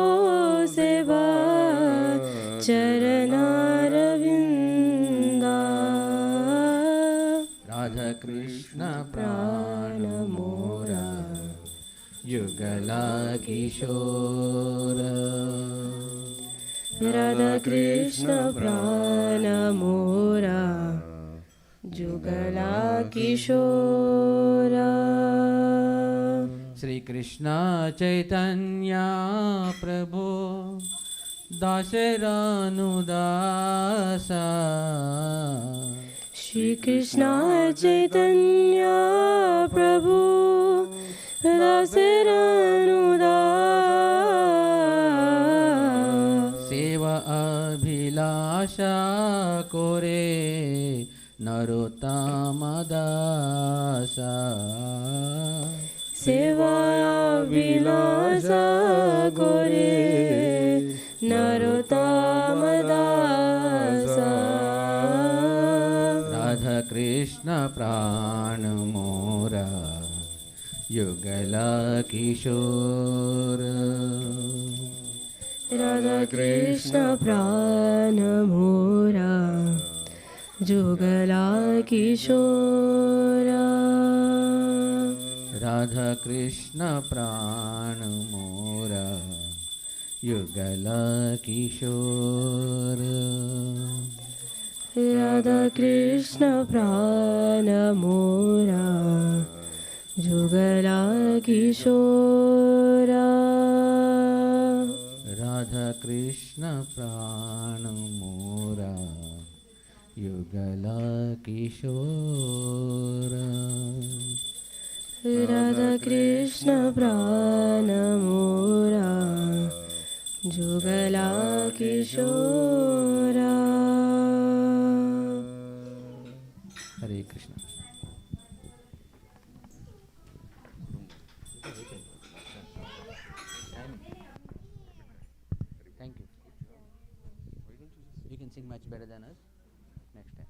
सेवा चरणारविंदा राधा कृष्ण प्राण मोरा युगला किशोर राधा कृष्ण प्राण मोरा जुगला किशोरा श्री कृष्ण चैतन्य प्रभु दासरानुदासा श्री कृष्ण चैतन्य प्रभु दासरानुदास सेवा अभिलाषा कोरे नरोत्तमदासा सेवाया विलासा गोरे नरोत्तमदासा राधा कृष्ण प्राण मोरा युगला किशोर राधा कृष्ण प्राण मोरा जुगला किशोरा राधा कृष्ण प्राण मोरा युगला किशोर राधा कृष्ण प्राण मोरा जुगला किशोरा राधा कृष्ण प्राण मोरा युगला किशोर राधा कृष्ण प्राण मोरा जुगला किशोरा हरे Krishna Thank you. You can sing much better than us next time.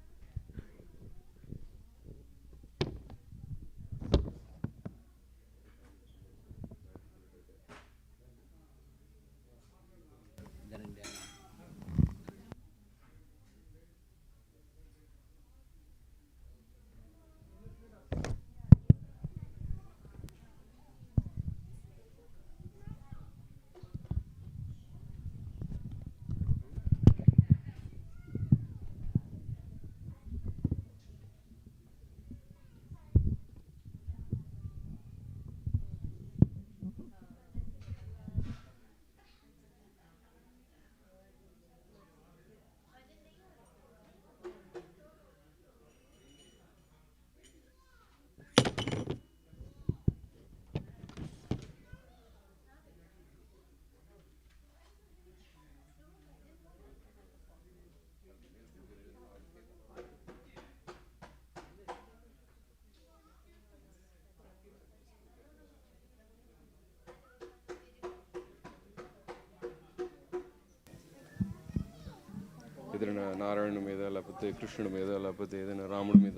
ఏదైనా నారాయణుడి మీద లేకపోతే కృష్ణుడి మీద లేకపోతే ఏదైనా రాముడి మీద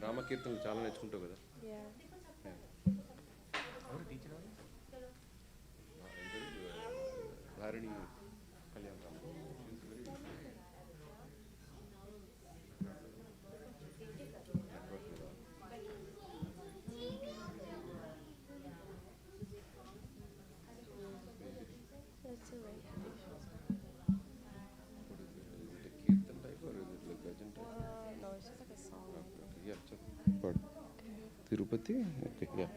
రామకీర్తనలు చాలా నేర్చుకుంటావు కదా. ధారిణి Kalyan Ram Arati? Okay, yeah.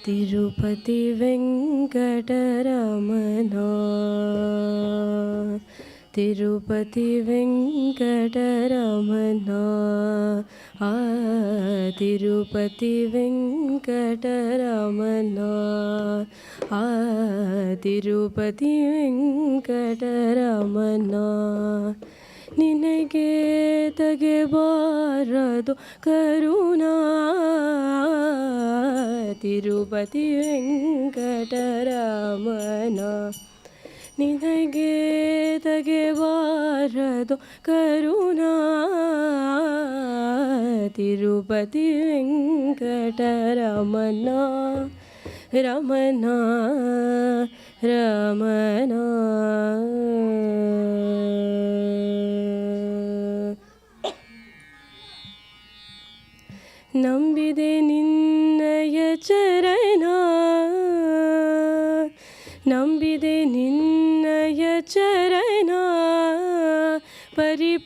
Tirupati Venkataramana Tirupati Venkataramana Tirupati Venkataramana Tirupati Venkataramana ನಿನಗೆ ತೆಗೆಬಾರದು ಕರುಣಾ ತಿರುಪತಿ ವೆಂಕಟರಮಣ ನಿನಗೆ ತೆಗೆಬಾರದು ಕರುಣಾ ತಿರುಪತಿ ವೆಂಕಟರಮಣ ರಮಣ ರಮಣ ನಂಬಿದೆ ನಿನ್ನಯ ಚರಣ ನಂಬಿದೆ ನಿನ್ನಯ ಚರಣ ಪರಿಪಾಲಿಸಬೇಕು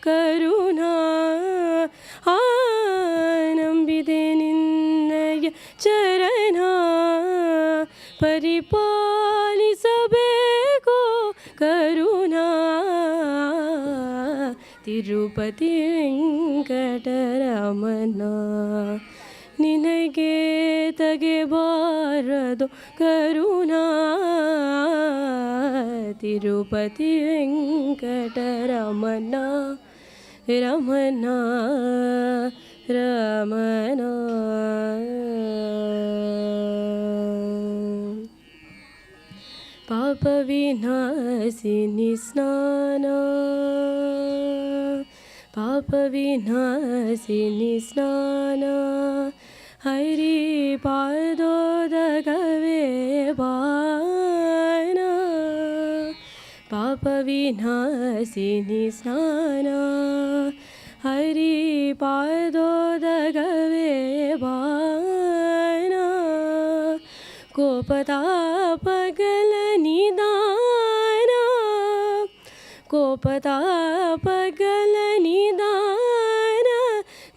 ಕರುಣಾ ನಂಬಿದೆ ನಿನ್ನಯ ಚರಣ ಪರಿಪಾಲಿಸಬೇಕು ಕರುಣಾ ತಿರುಪತಿ ವೆಂಕಟರಮಣ ನಿನಗೆ ತೆಗೆಬಾರದು ಕರುಣಾ ತಿರುಪತಿ ವೆಂಕಟರಮಣ ರಮಣ ರಮಣ ಪಾಪ ವಿನಾಶಿನಿ ಸ್ನಾನ ಪಾಪ ವಿನಾಶಿನಿ ಸ್ನಾನ ಹರಿ ಪಾದೋದಗವೇ ಬಾನ ಪಾಪ ವಿನಾಶಿನಿ ಸ್ನಾನ ಹರಿ ಪಾದೋದಗವೇ ಬಾನ ಕೋಪತಾಪಗಳ ನಿದಾನ ಕೋಪತಾಪಗಳ ನಿದಾನ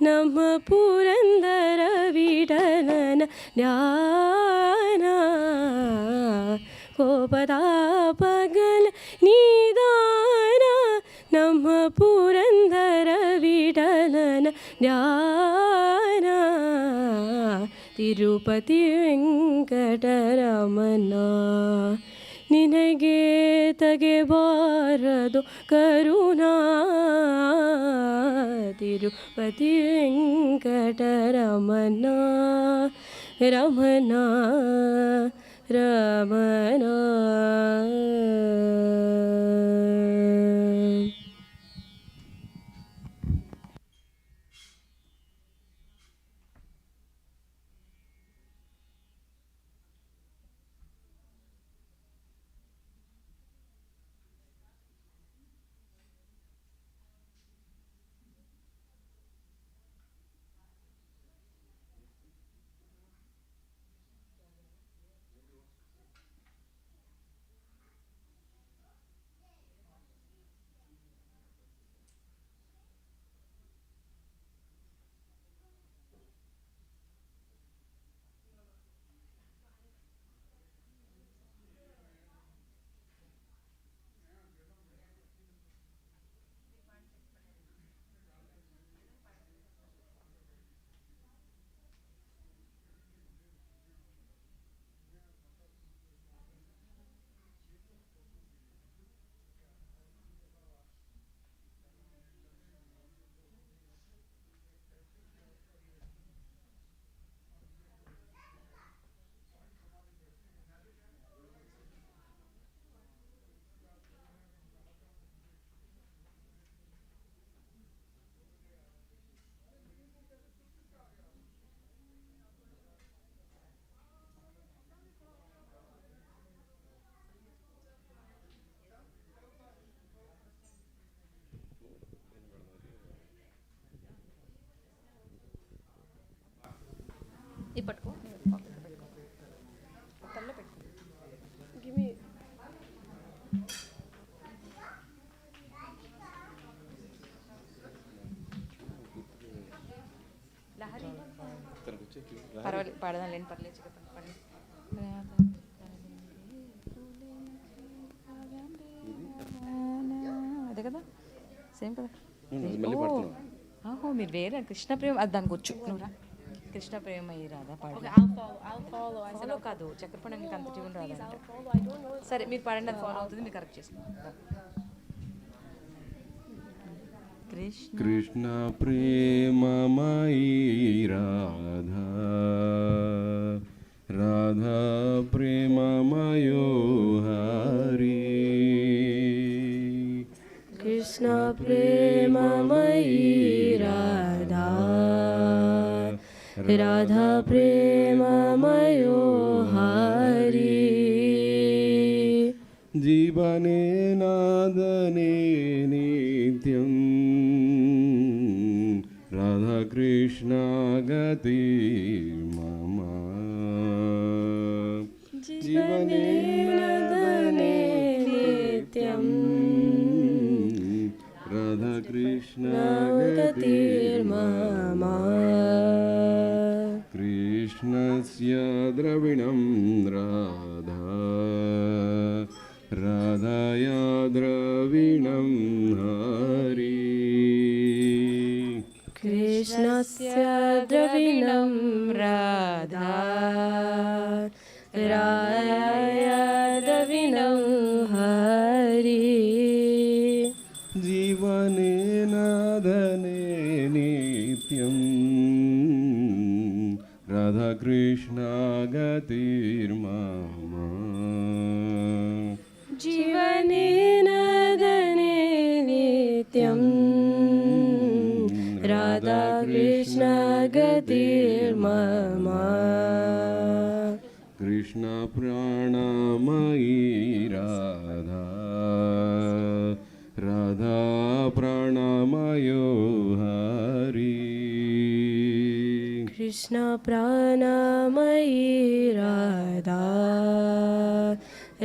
ನಮ್ಮ ಪುರಂದರ ವಿಠಲನ ಧ್ಯಾನ ಕೋಪತಾಪಗಳ ನಿದಾನ ನಮ್ಮ ಪುರಂದರ ವಿಠಲನ ಧ್ಯಾನ ತಿರುಪತಿ ವೆಂಕಟರಮಣ ನಿನಗೆ ತೆಗೆಬಾರದು ಕರುಣಾ ತಿರುಪತಿ ವೆಂಕಟರಮಣ ರಮಣ ರಮಣ ఇప్పటికో Give me. లహరి పర్వాలేదు పాడదాం లేని పర్లేదు చెప్పండి అదే కదా సేమ్ కదా మీరు వేరే కృష్ణ ప్రేమ అది దానికి వచ్చు నువ్వురా కృష్ణ ప్రేమ అయ్యి రాదా పాడు ఫాలో కాదు చక్రపండి మీకు అంత ట్యూన్ రాదా సరే మీరు పాడండి అది ఫాలో అవుతుంది మీరు కరెక్ట్ చేసుకోండి కృష్ణ ప్రేమమయీ రాధా రాధా ప్రేమమయో హరి కృష్ణ ప్రేమమయీ రాధా రాధా ప్రేమమయో హరి జీవనే నాదనే నిత్యం రాధా కృష్ణ గతి మమ జీవనే నాదనే నిత్యం రాధా కృష్ణ గతిర్మమ కృష్ణస్య ద్రవిణం రాధా రాధాయా ద్రవిణం హరి కృష్ణస్య ద్రవిణం రాధా రాధా ద్రవిణం హరి జీవనే నాదనే నిత్యం రాధా కృష్ణ గతిర్మమ జీవనే నదనే నిత్యం రాధా కృష్ణ గతిర్మమ కృష్ణ ప్రాణమయీ రాధా రాధా ప్రాణమయో హరి కృష్ణ ప్రాణమయీ రాధా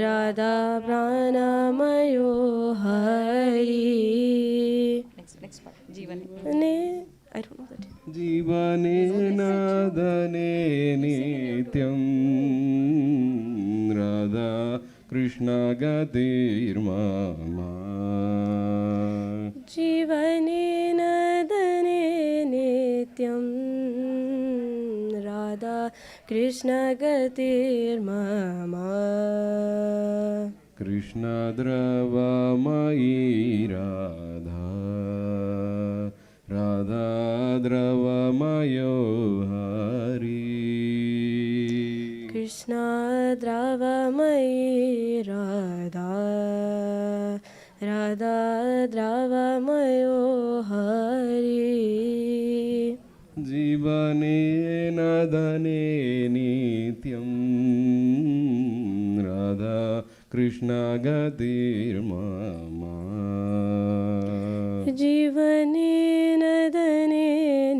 రాధా ప్రాణమయో హరి నెక్స్ట్ పాట జీవనే I don't know that. జీవనే నాదనే నిత్యం రాధా కృష్ణ గతిర్మమ జీవనే నదనే నిత్యం రాధా కృష్ణ గతిర్మమ కృష్ణ ద్రవమయీ రాధా రాధా ద్రవమయో హరి కృష్ణ ద్రవమయీ రాధా రాధా ద్రవమయో హరి జీవనే నదనే నిత్యం రాధా కృష్ణ గతిర్మమ జీవనే నదనే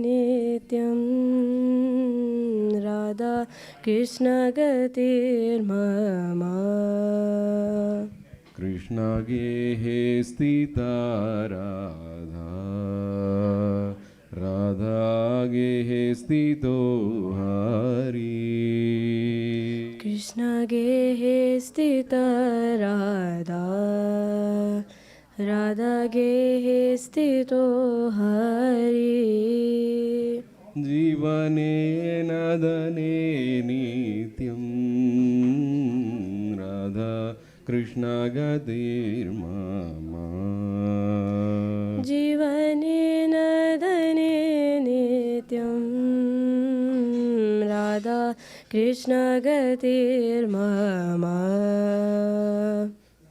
నిత్యం రాధా కృష్ణ గతిర్మమ కృష్ణ గేహే స్థిత రాధా రాధా గేహే స్థితో హరి కృష్ణ గేహే స్థిత రాధా రాధా గేహే స్థితో హరి జీవనే నదనే నిత్యం రాధా కృష్ణ గతిర్మమ జీవనే నదనే నిత్యం రాధా కృష్ణ గతిర్మమ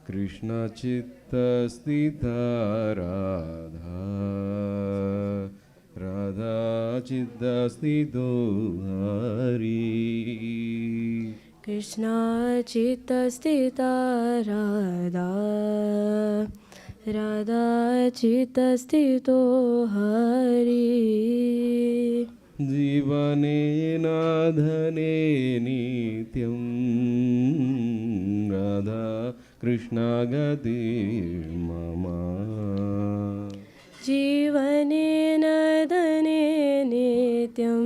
కృష్ణ చిత్తస్థిత రాధా రాధా చిత్తస్థితో హరి కృష్ణ చిత్తస్థిత రాధా రాధా చిత్తస్థితో హరి जीवने नाधने नित्यं राधा कृष्णा गतिर्मम जीवने नदने नित्यं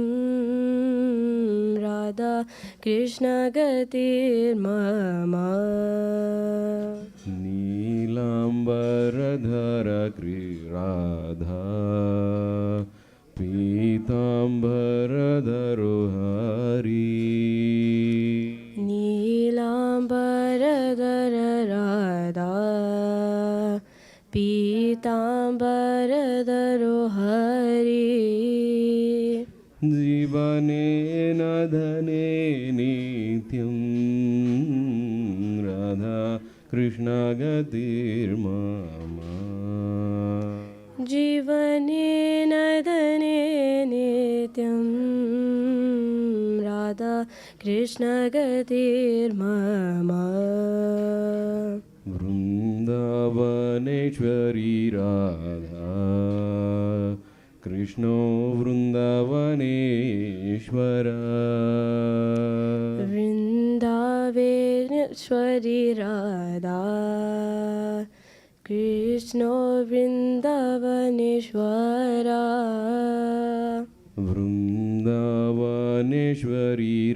राधा कृष्ण गतिर्मम नीलाम्बरधर राधा पीताम्बरधरो हरि नीलाम्बरधर राधा पीताम्बरधरो हरि जीवने नधने नित्यं राधा कृष्णा गतिर्मम जीवने नदने नित्यं राधा कृष्ण गतिर्मम वृन्दावनेश्वरी राधा कृष्णो वृन्दावनेश्वर वृन्दावेश्वरी राधा कृष्णो वृन्दावनेश्वर वृन्दावनेश्वरी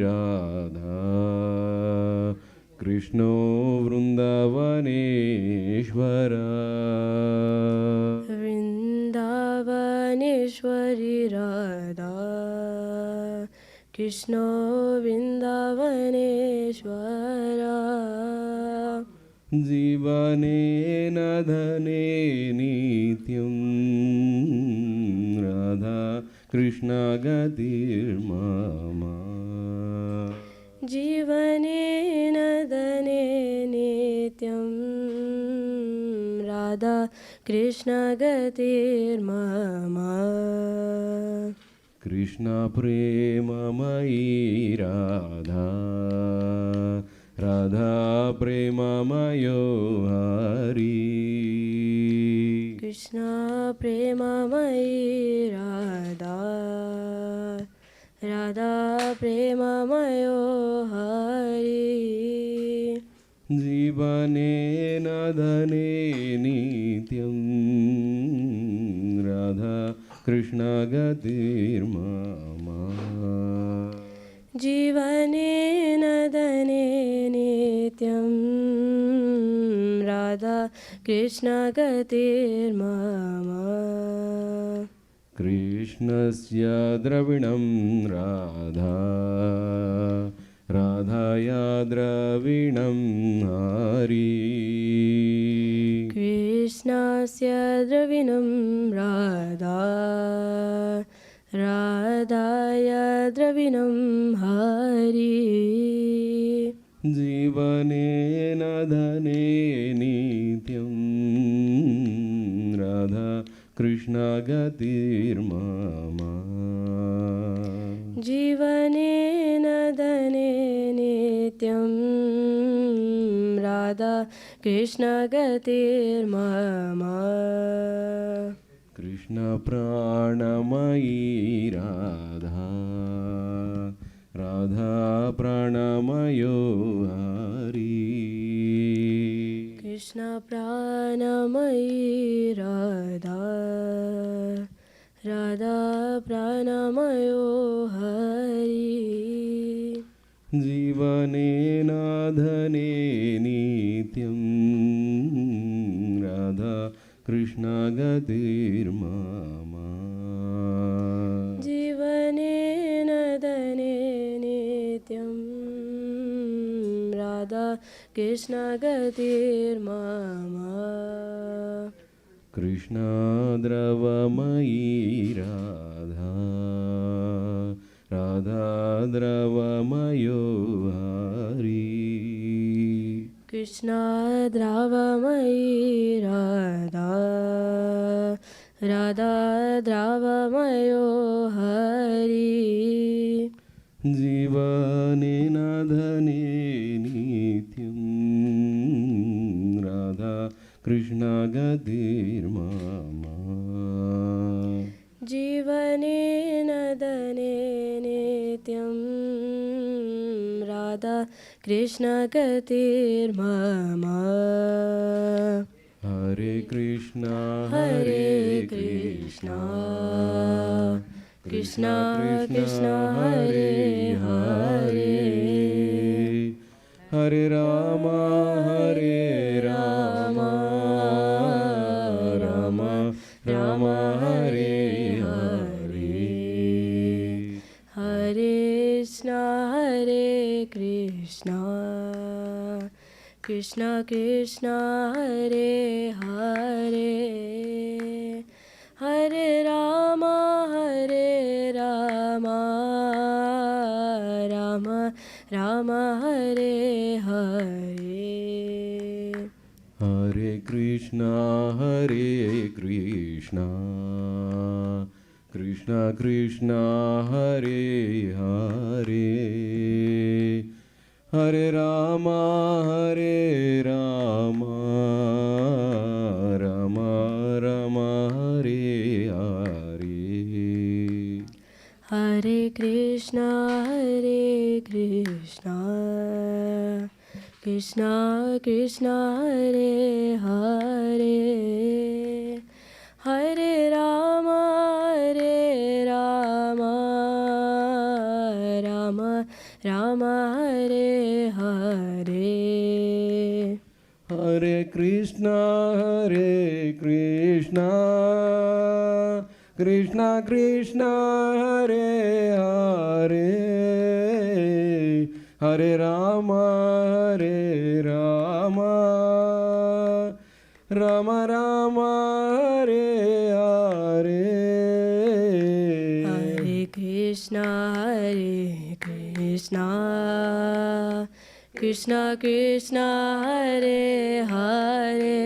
राधा कृष्णो वृन्दावनेश्वर वृन्दावनेश्वरी राधा कृष्णो वृन्दावनेश्वर जीवने नधने नित्यं राधा कृष्णा गतिर्मम जीवने नदने नित्यं राधा कृष्ण गतिर्मम कृष्ण प्रेममयी राधा राधा प्रेममयो हरि कृष्ण प्रेममयी राधा राधा प्रेममयो हरि जीवने नधने नित्यं राधा कृष्णा गतिर्मम जीवने नदने नित्यं राधा कृष्ण गतिर्मम कृष्णस्य द्रविणं राधा राधाया द्रविणं हरि कृष्णस्य द्रविणं राधा राधाय द्रविणं हरि जीवने नधने नित्यं राधा कृष्णा गतिर्मम जीवने नदने नित्यं राधा कृष्ण गतिर्मम कृष्ण प्राणमयी राधा राधा प्राणमयो हरि कृष्ण प्राणमयी राधा राधा प्राणमयो हरि जीवने नाधने नित्यं राधा कृष्णा गतिर्मम जीवने नदने नित्यं राधा कृष्ण गतिर्मम कृष्णा द्रवमयी राधा राधा द्रवमयो हरि कृष्ण द्रावमयी राधा राधा द्रावमयो हरि जीवने नाधने नित्यं राधा कृष्णा गतिर्मम जीवने नदने नित्यं Radha Krishna गतिर्मम Hare Krishna Hare Krishna Krishna Krishna Hare Hare Hare Rama Hare Rama Rama Rama Hare Hare Hare Krishna Krishna Krishna Hare Hare Hare Rama Rama Rama Hare Hare Hare Krishna Krishna Krishna Hare Hare Hare Rama Rama Rama Hare Hare Hare Krishna Krishna Krishna Hare Hare Hare Rama Rama Rama Hare Hare Hare Krishna Krishna Krishna Hare Hare Hare Rama Rama Rama Hare Hare Hare Krishna Krishna Krishna Hare Hare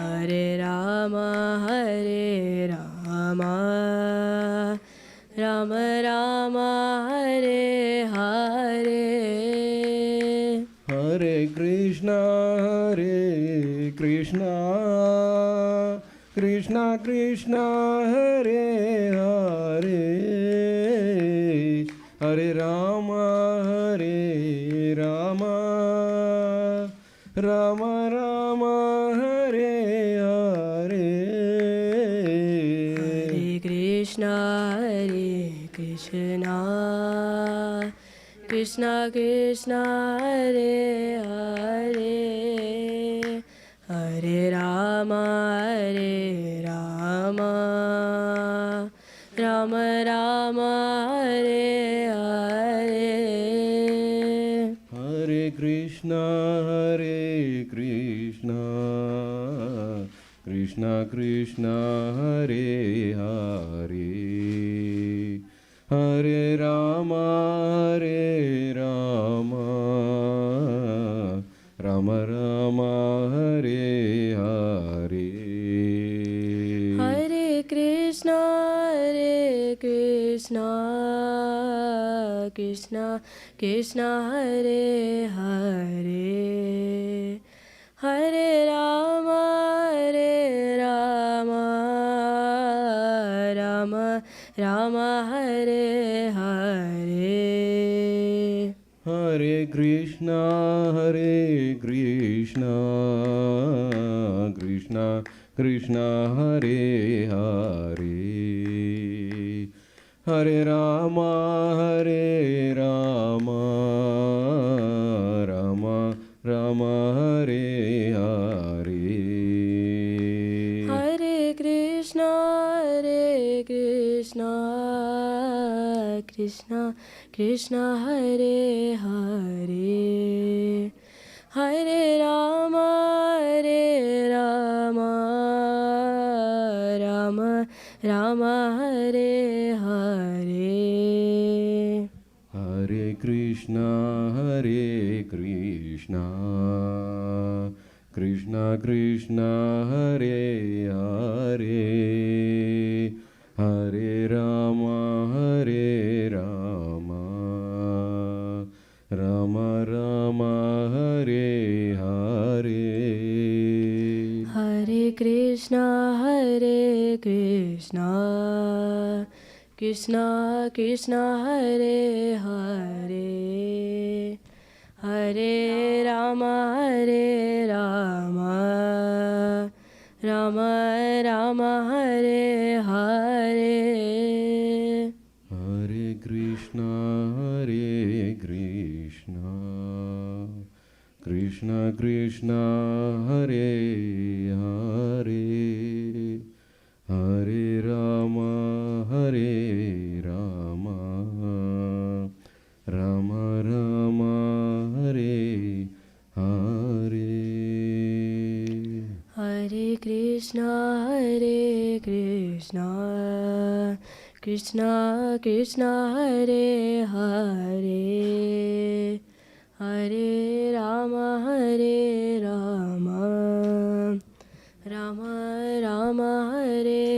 Hare Rama Rama Rama Hare Hare Hare Krishna Krishna Krishna Hare Hare Hare Rama Rama Rama Hare Hare Hare Krishna Krishna Krishna Hare Hare Hare Rama Rama Rama Hare Hare Hare Krishna Krishna Krishna Hare Hare Hare Rama Rama Rama Hare Hare Hare Krishna Krishna Krishna Hare Hare Hare Rama Rama Hare Hare Hare Krishna Krishna Krishna Hare Hare Hare Rama Rama Rama Hare Hare Hare Krishna Krishna Hare Hare Hare Rama Rama Hare Hare Hare Krishna Krishna Krishna Hare Hare Hare Rama Rama Rama Hare Hare Hare Krishna Krishna Krishna Hare Hare Hare Rama Rama Rama Hare Hare Hare Krishna Krishna Krishna Hare Hare Hare Rama Rama Rama Hare Hare Hare Krishna Krishna Krishna Hare Hare Hare